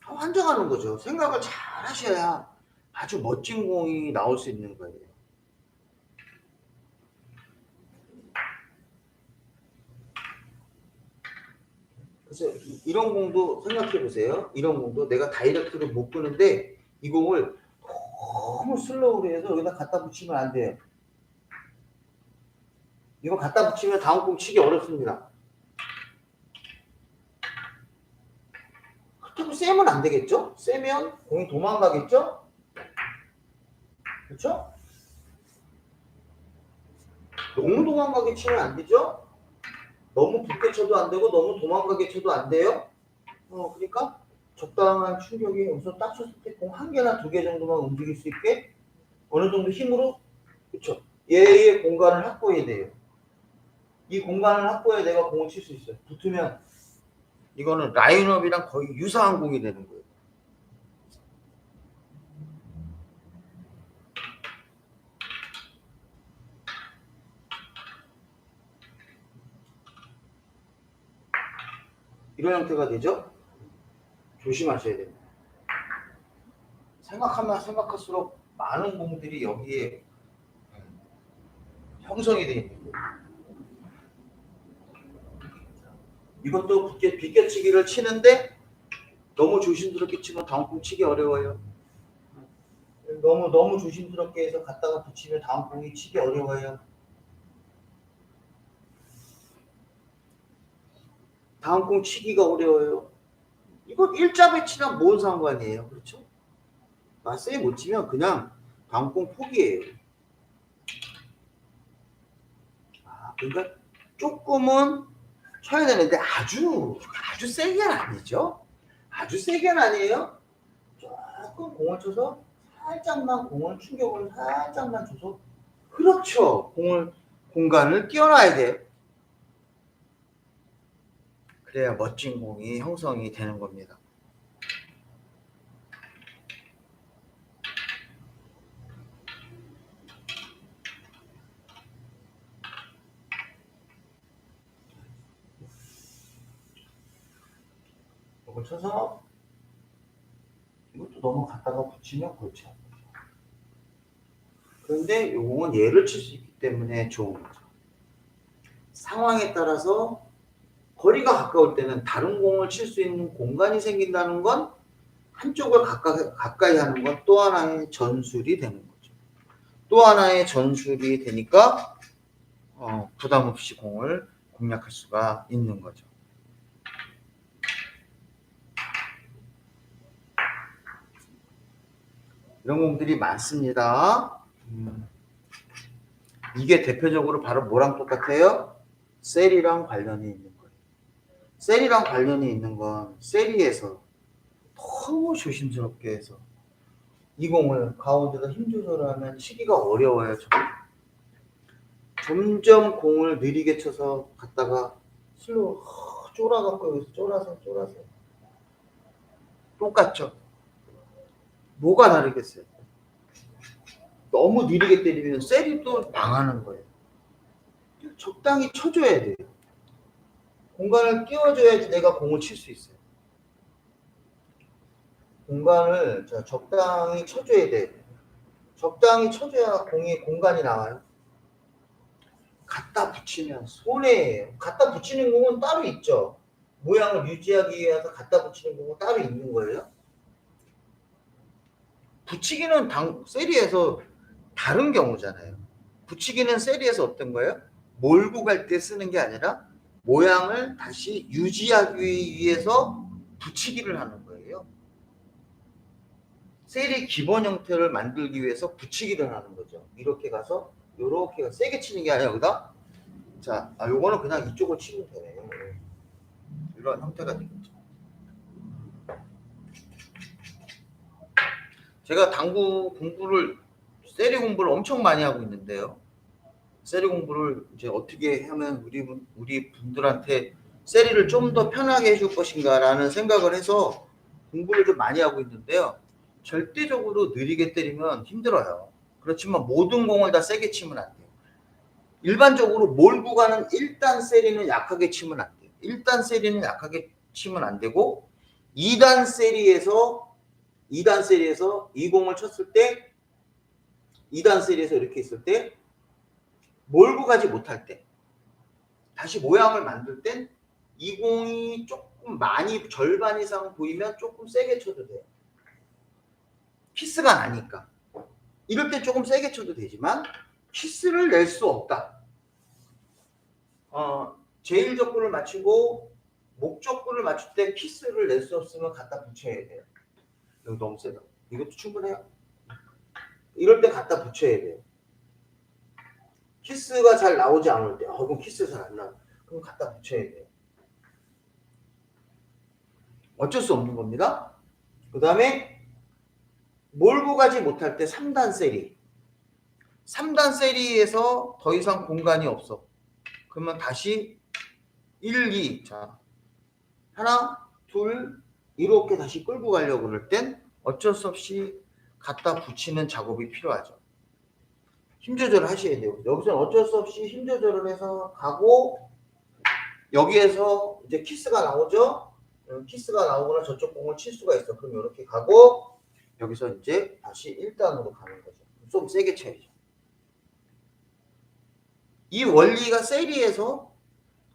환장하는 거죠. 생각을 잘 하셔야 아주 멋진 공이 나올 수 있는 거예요. 그래서 이런 공도 생각해 보세요. 이런 공도 내가 다이렉트로 못 끄는데 이 공을 너무 슬로우로 해서 여기다 갖다 붙이면 안 돼요. 이거 갖다 붙이면 다음 공 치기 어렵습니다. 그렇다고 세면 안 되겠죠? 세면 공이 도망가겠죠? 그렇죠? 너무 도망가게 치면 안 되죠? 너무 붙게 쳐도 안 되고 너무 도망가게 쳐도 안 돼요. 그러니까 적당한 충격이 우선 딱 쳤을 때 공 한 개나 두 개 정도만 움직일 수 있게 어느 정도 힘으로 그렇죠. 얘의 공간을 확보해야 돼요. 이 공간을 확보해야 내가 공을 칠 수 있어요. 붙으면 이거는 라인업이랑 거의 유사한 공이 되는 거예요. 이런 형태가 되죠? 조심하셔야 됩니다. 생각하면 생각할수록 많은 공들이 여기에 형성이 되어 있는 거예요. 이것도 비껴치기를 치는데 너무 조심스럽게 치면 다음 공 치기 어려워요. 너무 조심스럽게 해서 갖다가 붙이면 다음 공이 치기 어려워요. 다음 공 치기가 어려워요. 이거 일자 배치랑 뭔 상관이에요? 그렇죠? 마세이 못 치면 그냥 다음 공 포기해요. 그러니까 조금은 쳐야 되는데 아주 세게는 아니죠. 아주 세게는 아니에요. 조금 공을 쳐서 살짝만 공을 충격을 살짝만 줘서 그렇죠. 공간을 띄워놔야 돼요. 그래야 멋진 공이 형성이 되는 겁니다. 이걸 쳐서 이것도 너무 갖다가 붙이면 골치 아프죠. 그런데 이 공은 얘를 칠 수 있기 때문에 좋은 거죠. 상황에 따라서 거리가 가까울 때는 다른 공을 칠 수 있는 공간이 생긴다는 건 한쪽을 가까이 하는 건 또 하나의 전술이 되는 거죠. 또 하나의 전술이 되니까 부담 없이 공을 공략할 수가 있는 거죠. 이런 공들이 많습니다. 이게 대표적으로 바로 뭐랑 똑같아요? 셀이랑 관련이 있는 거예요. 셀이랑 관련이 있는 건 셀이에서 너무 조심스럽게 해서 이 공을 가운데다 힘 조절을 하면 치기가 어려워요. 점점 공을 느리게 쳐서 갔다가 슬로우 쫄아갖고 여기서 쫄아서 똑같죠? 뭐가 다르겠어요? 너무 느리게 때리면 셀이 또 망하는 거예요. 적당히 쳐줘야 돼요. 공간을 끼워줘야지 내가 공을 칠 수 있어요. 공간을 적당히 쳐줘야 돼요. 적당히 쳐줘야 공이 공간이 나와요. 갖다 붙이면 손해예요. 갖다 붙이는 공은 따로 있죠. 모양을 유지하기 위해서 갖다 붙이는 공은 따로 있는 거예요. 붙이기는 세리에서 다른 경우잖아요. 붙이기는 세리에서 어떤 거예요? 몰고 갈 때 쓰는 게 아니라 모양을 다시 유지하기 위해서 붙이기를 하는 거예요. 세리 기본 형태를 만들기 위해서 붙이기를 하는 거죠. 이렇게 가서 이렇게 세게 치는 게 아니라 여기다 자, 요거는 그냥 이쪽을 치면 되네. 이런 형태가 되겠죠. 제가 당구 공부를 세리 공부를 엄청 많이 하고 있는데요. 세리 공부를 이제 어떻게 하면 우리 분들한테 세리를 좀 더 편하게 해줄 것인가라는 생각을 해서 공부를 좀 많이 하고 있는데요. 절대적으로 느리게 때리면 힘들어요. 그렇지만 모든 공을 다 세게 치면 안 돼요. 일반적으로 몰고 가는 1단 세리는 약하게 치면 안 돼요. 1단 세리는 약하게 치면 안 되고 2단 세리에서 이 공을 쳤을 때 2단 세리에서 이렇게 있을 때 몰고 가지 못할 때 다시 모양을 만들 땐 이 공이 조금 많이 절반 이상 보이면 조금 세게 쳐도 돼요. 키스가 나니까. 이럴 때 조금 세게 쳐도 되지만 키스를 낼 수 없다. 제1적구를 맞추고 목적구를 맞출 때 키스를 낼 수 없으면 갖다 붙여야 돼요. 여기 너무 세다. 이것도 충분해요. 이럴 때 갖다 붙여야 돼요. 키스가 잘 나오지 않을 때, 그럼 키스 잘 안 나와. 그럼 갖다 붙여야 돼요. 어쩔 수 없는 겁니다. 그 다음에 몰고 가지 못할 때 3단 세리. 3단 세리에서 더 이상 공간이 없어. 그러면 다시 1, 2. 자, 하나, 둘, 이렇게 다시 끌고 가려고 그럴 땐 어쩔 수 없이 갖다 붙이는 작업이 필요하죠. 힘 조절을 하셔야 돼요. 여기서는 어쩔 수 없이 힘 조절을 해서 가고 여기에서 이제 키스가 나오죠. 키스가 나오거나 저쪽 공을 칠 수가 있어. 그럼 이렇게 가고 여기서 이제 다시 1단으로 가는 거죠. 좀 세게 쳐야죠. 이 원리가 세리에서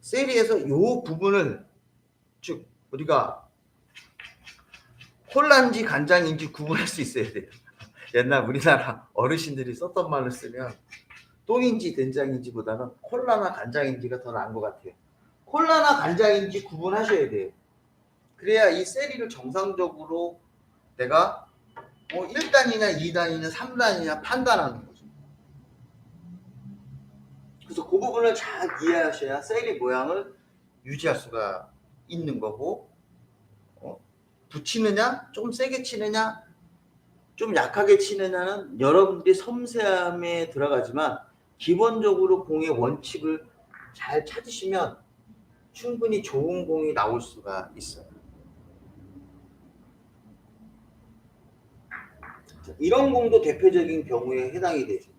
이 부분을 즉 우리가 콜라인지 간장인지 구분할 수 있어야 돼요. 옛날 우리나라 어르신들이 썼던 말을 쓰면 똥인지 된장인지보다는 콜라나 간장인지가 더 나은 것 같아요. 콜라나 간장인지 구분하셔야 돼요. 그래야 이 세리를 정상적으로 내가 1단이냐 2단이냐 3단이냐 판단하는 거죠. 그래서 그 부분을 잘 이해하셔야 세리 모양을 유지할 수가 있는 거고 붙이느냐 좀 세게 치느냐 좀 약하게 치느냐는 여러분들이 섬세함에 들어가지만 기본적으로 공의 원칙을 잘 찾으시면 충분히 좋은 공이 나올 수가 있어요. 이런 공도 대표적인 경우에 해당이 되죠.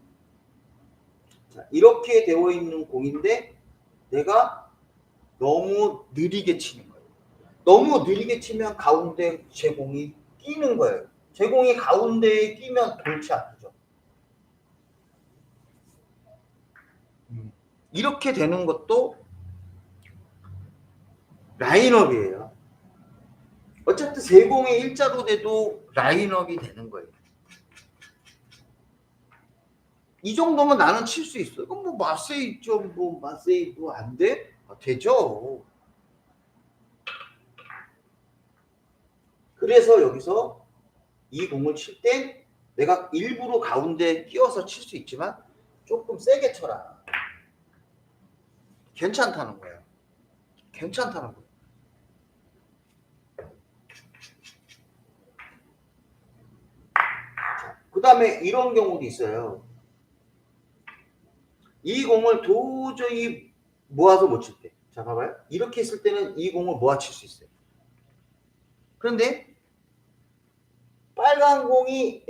자, 이렇게 되어 있는 공인데 내가 너무 느리게 치는 거예요. 너무 느리게 치면 가운데 제 공이 끼는 거예요. 제 공이 가운데에 끼면 골치 아프죠. 이렇게 되는 것도 라인업이에요. 어쨌든 세 공이 일자로 돼도 라인업이 되는 거예요. 이 정도면 나는 칠 수 있어요. 그럼 뭐 마세이 좀 마세이 안 돼? 되죠. 그래서 여기서 이 공을 칠 때 내가 일부러 가운데 끼워서 칠 수 있지만 조금 세게 쳐라. 괜찮다는 거예요. 괜찮다는 거예요. 그 다음에 이런 경우도 있어요. 이 공을 도저히 모아서 못 칠 때. 자, 봐봐요. 이렇게 했을 때는 이 공을 모아 칠 수 있어요. 그런데 빨간 공이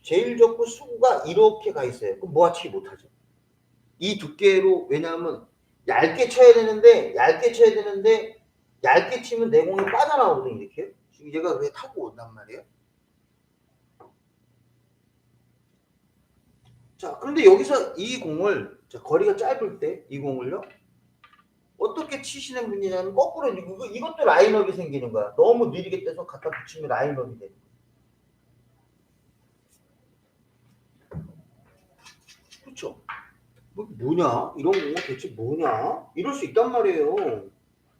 제일 좋고 수구가 이렇게 가 있어요. 그럼 모아치기 못하죠. 이 두께로, 왜냐하면 얇게 쳐야 되는데 얇게 치면 내 공이 빠져나오거든요. 이렇게. 지금 얘가 왜 타고 온단 말이에요. 자, 그런데 여기서 이 공을, 자, 거리가 짧을 때 이 공을요, 어떻게 치시는 분이냐면 거꾸로 이것도 라인업이 생기는 거야. 너무 느리게 떼서 갖다 붙이면 라인업이 돼. 그렇죠? 뭐냐? 이런 공은 대체 뭐냐? 이럴 수 있단 말이에요.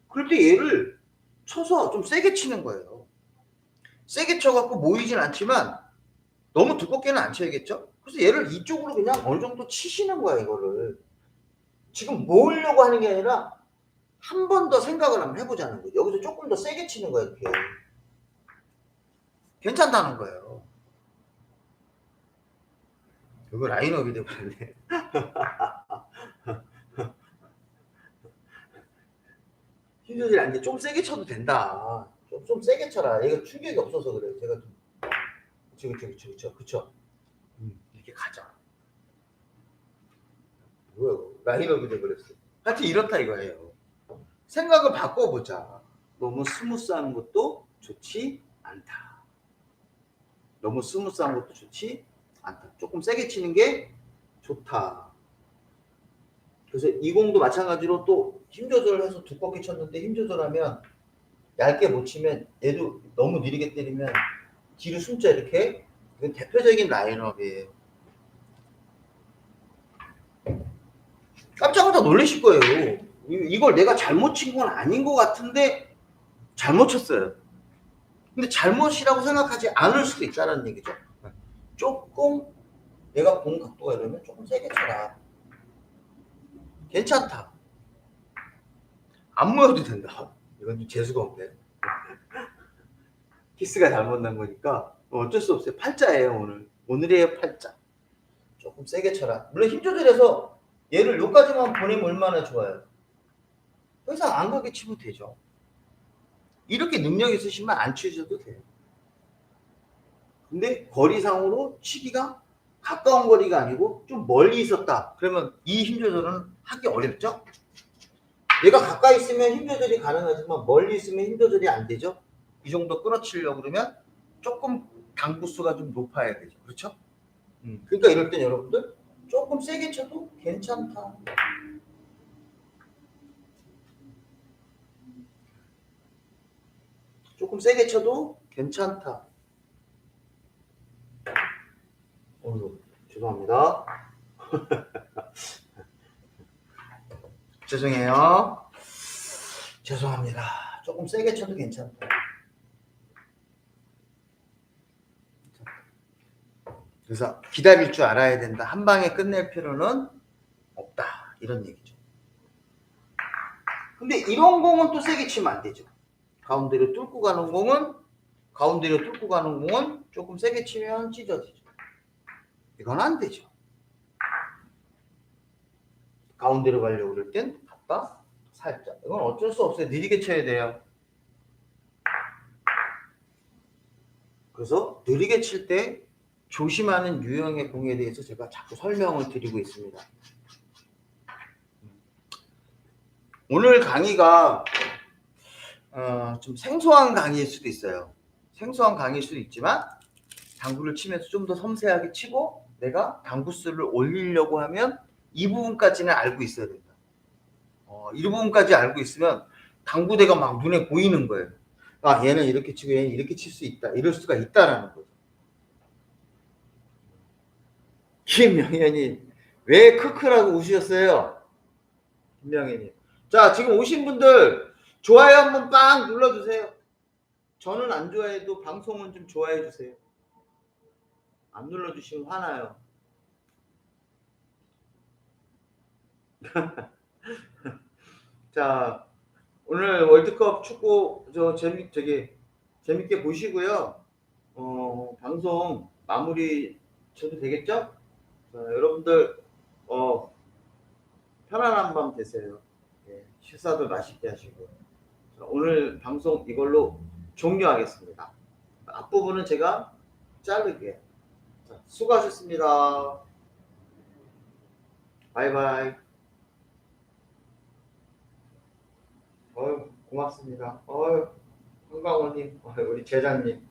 그럴 때 얘를 쳐서 좀 세게 치는 거예요. 세게 쳐갖고 모이진 않지만 너무 두껍게는 안 쳐야겠죠? 그래서 얘를 이쪽으로 그냥 어느 정도 치시는 거야, 이거를. 지금 모으려고 하는 게 아니라 한 번 더 생각을 한번 해보자는 거예요. 여기서 조금 더 세게 치는 거야, 이렇게. 괜찮다는 거예요. 이거 라인업이 돼버렸네. 힘 조절이 안 돼. 좀 세게 쳐도 된다. 좀 세게 쳐라. 얘가 충격이 없어서 그래요. 제가 좀. 그쵸. 이렇게 가자. 뭐야, 라인업이 돼버렸어. 하여튼 이렇다 이거예요. 생각을 바꿔보자. 너무 스무스한 것도 좋지 않다. 너무 스무스한 것도 좋지 않다. 조금 세게 치는 게 좋다. 그래서 이 공도 마찬가지로 또 힘 조절을 해서 두껍게 쳤는데 힘 조절하면 얇게 못 치면 얘도 너무 느리게 때리면 뒤로 숨자 이렇게. 이건 대표적인 라인업이에요. 깜짝깜짝 놀라실 거예요. 이걸 내가 잘못 친 건 아닌 것 같은데 잘못 쳤어요. 근데 잘못이라고 생각하지 않을 수도 있다는 얘기죠. 조금 내가 본 각도가 이러면 조금 세게 쳐라. 괜찮다. 안 모여도 된다. 이건 좀 재수가 없네. 키스가 잘못 난 거니까 어쩔 수 없어요. 팔자예요, 오늘. 오늘의 팔자. 조금 세게 쳐라. 물론 힘 조절해서 얘를 여기까지만 보내면 얼마나 좋아요. 더 이상 안 가게 치면 되죠. 이렇게 능력 있으시면 안 치셔도 돼요. 근데 거리상으로 치기가 가까운 거리가 아니고 좀 멀리 있었다. 그러면 이 힘 조절은 하기 어렵죠? 얘가 가까이 있으면 힘 조절이 가능하지만 멀리 있으면 힘 조절이 안 되죠? 이 정도 끊어치려고 그러면 조금 당구수가 좀 높아야 되죠. 그렇죠? 그러니까 이럴 땐 여러분들 조금 세게 쳐도 괜찮다. 조금 세게 쳐도 괜찮다. 죄송합니다. 죄송해요. 죄송합니다. 조금 세게 쳐도 괜찮다. 그래서 기다릴 줄 알아야 된다. 한 방에 끝낼 필요는 없다. 이런 얘기죠. 근데 이런 공은 또 세게 치면 안 되죠. 가운데로 뚫고 가는 공은 조금 세게 치면 찢어지죠. 이건 안 되죠. 가운데로 가려고 그럴 땐 갖다 살짝. 이건 어쩔 수 없어요. 느리게 쳐야 돼요. 그래서 느리게 칠 때 조심하는 유형의 공에 대해서 제가 자꾸 설명을 드리고 있습니다. 오늘 강의가 좀 생소한 강의일 수도 있어요. 생소한 강의일 수도 있지만 당구를 치면서 좀 더 섬세하게 치고 내가 당구수를 올리려고 하면 이 부분까지는 알고 있어야 된다. 이 부분까지 알고 있으면 당구대가 막 눈에 보이는 거예요. 아, 얘는 이렇게 치고 얘는 이렇게 칠 수 있다. 이럴 수가 있다라는 거죠. 김명현님, 왜 크크라고 우시셨어요? 김명현님. 자, 지금 오신 분들 좋아요 한번 빵 눌러주세요. 저는 안 좋아해도 방송은 좀 좋아해 주세요. 안 눌러주시면 화나요. 자, 오늘 월드컵 축구 재밌게 보시고요. 방송 마무리 쳐도 되겠죠? 자, 여러분들 편안한 밤 되세요. 예, 식사도 맛있게 하시고. 자, 오늘 방송 이걸로 종료하겠습니다. 앞부분은 제가 자르게요. 자, 수고하셨습니다. 바이바이. 고맙습니다. 황강호님, 우리 제자님.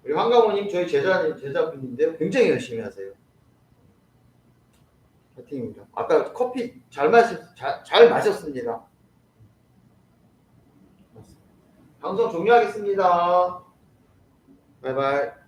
우리 황강호님 저희 제자분인데요. 굉장히 열심히 하세요. 파이팅입니다. 아까 커피 잘 마셨습니다. 방송 종료하겠습니다. 바이바이.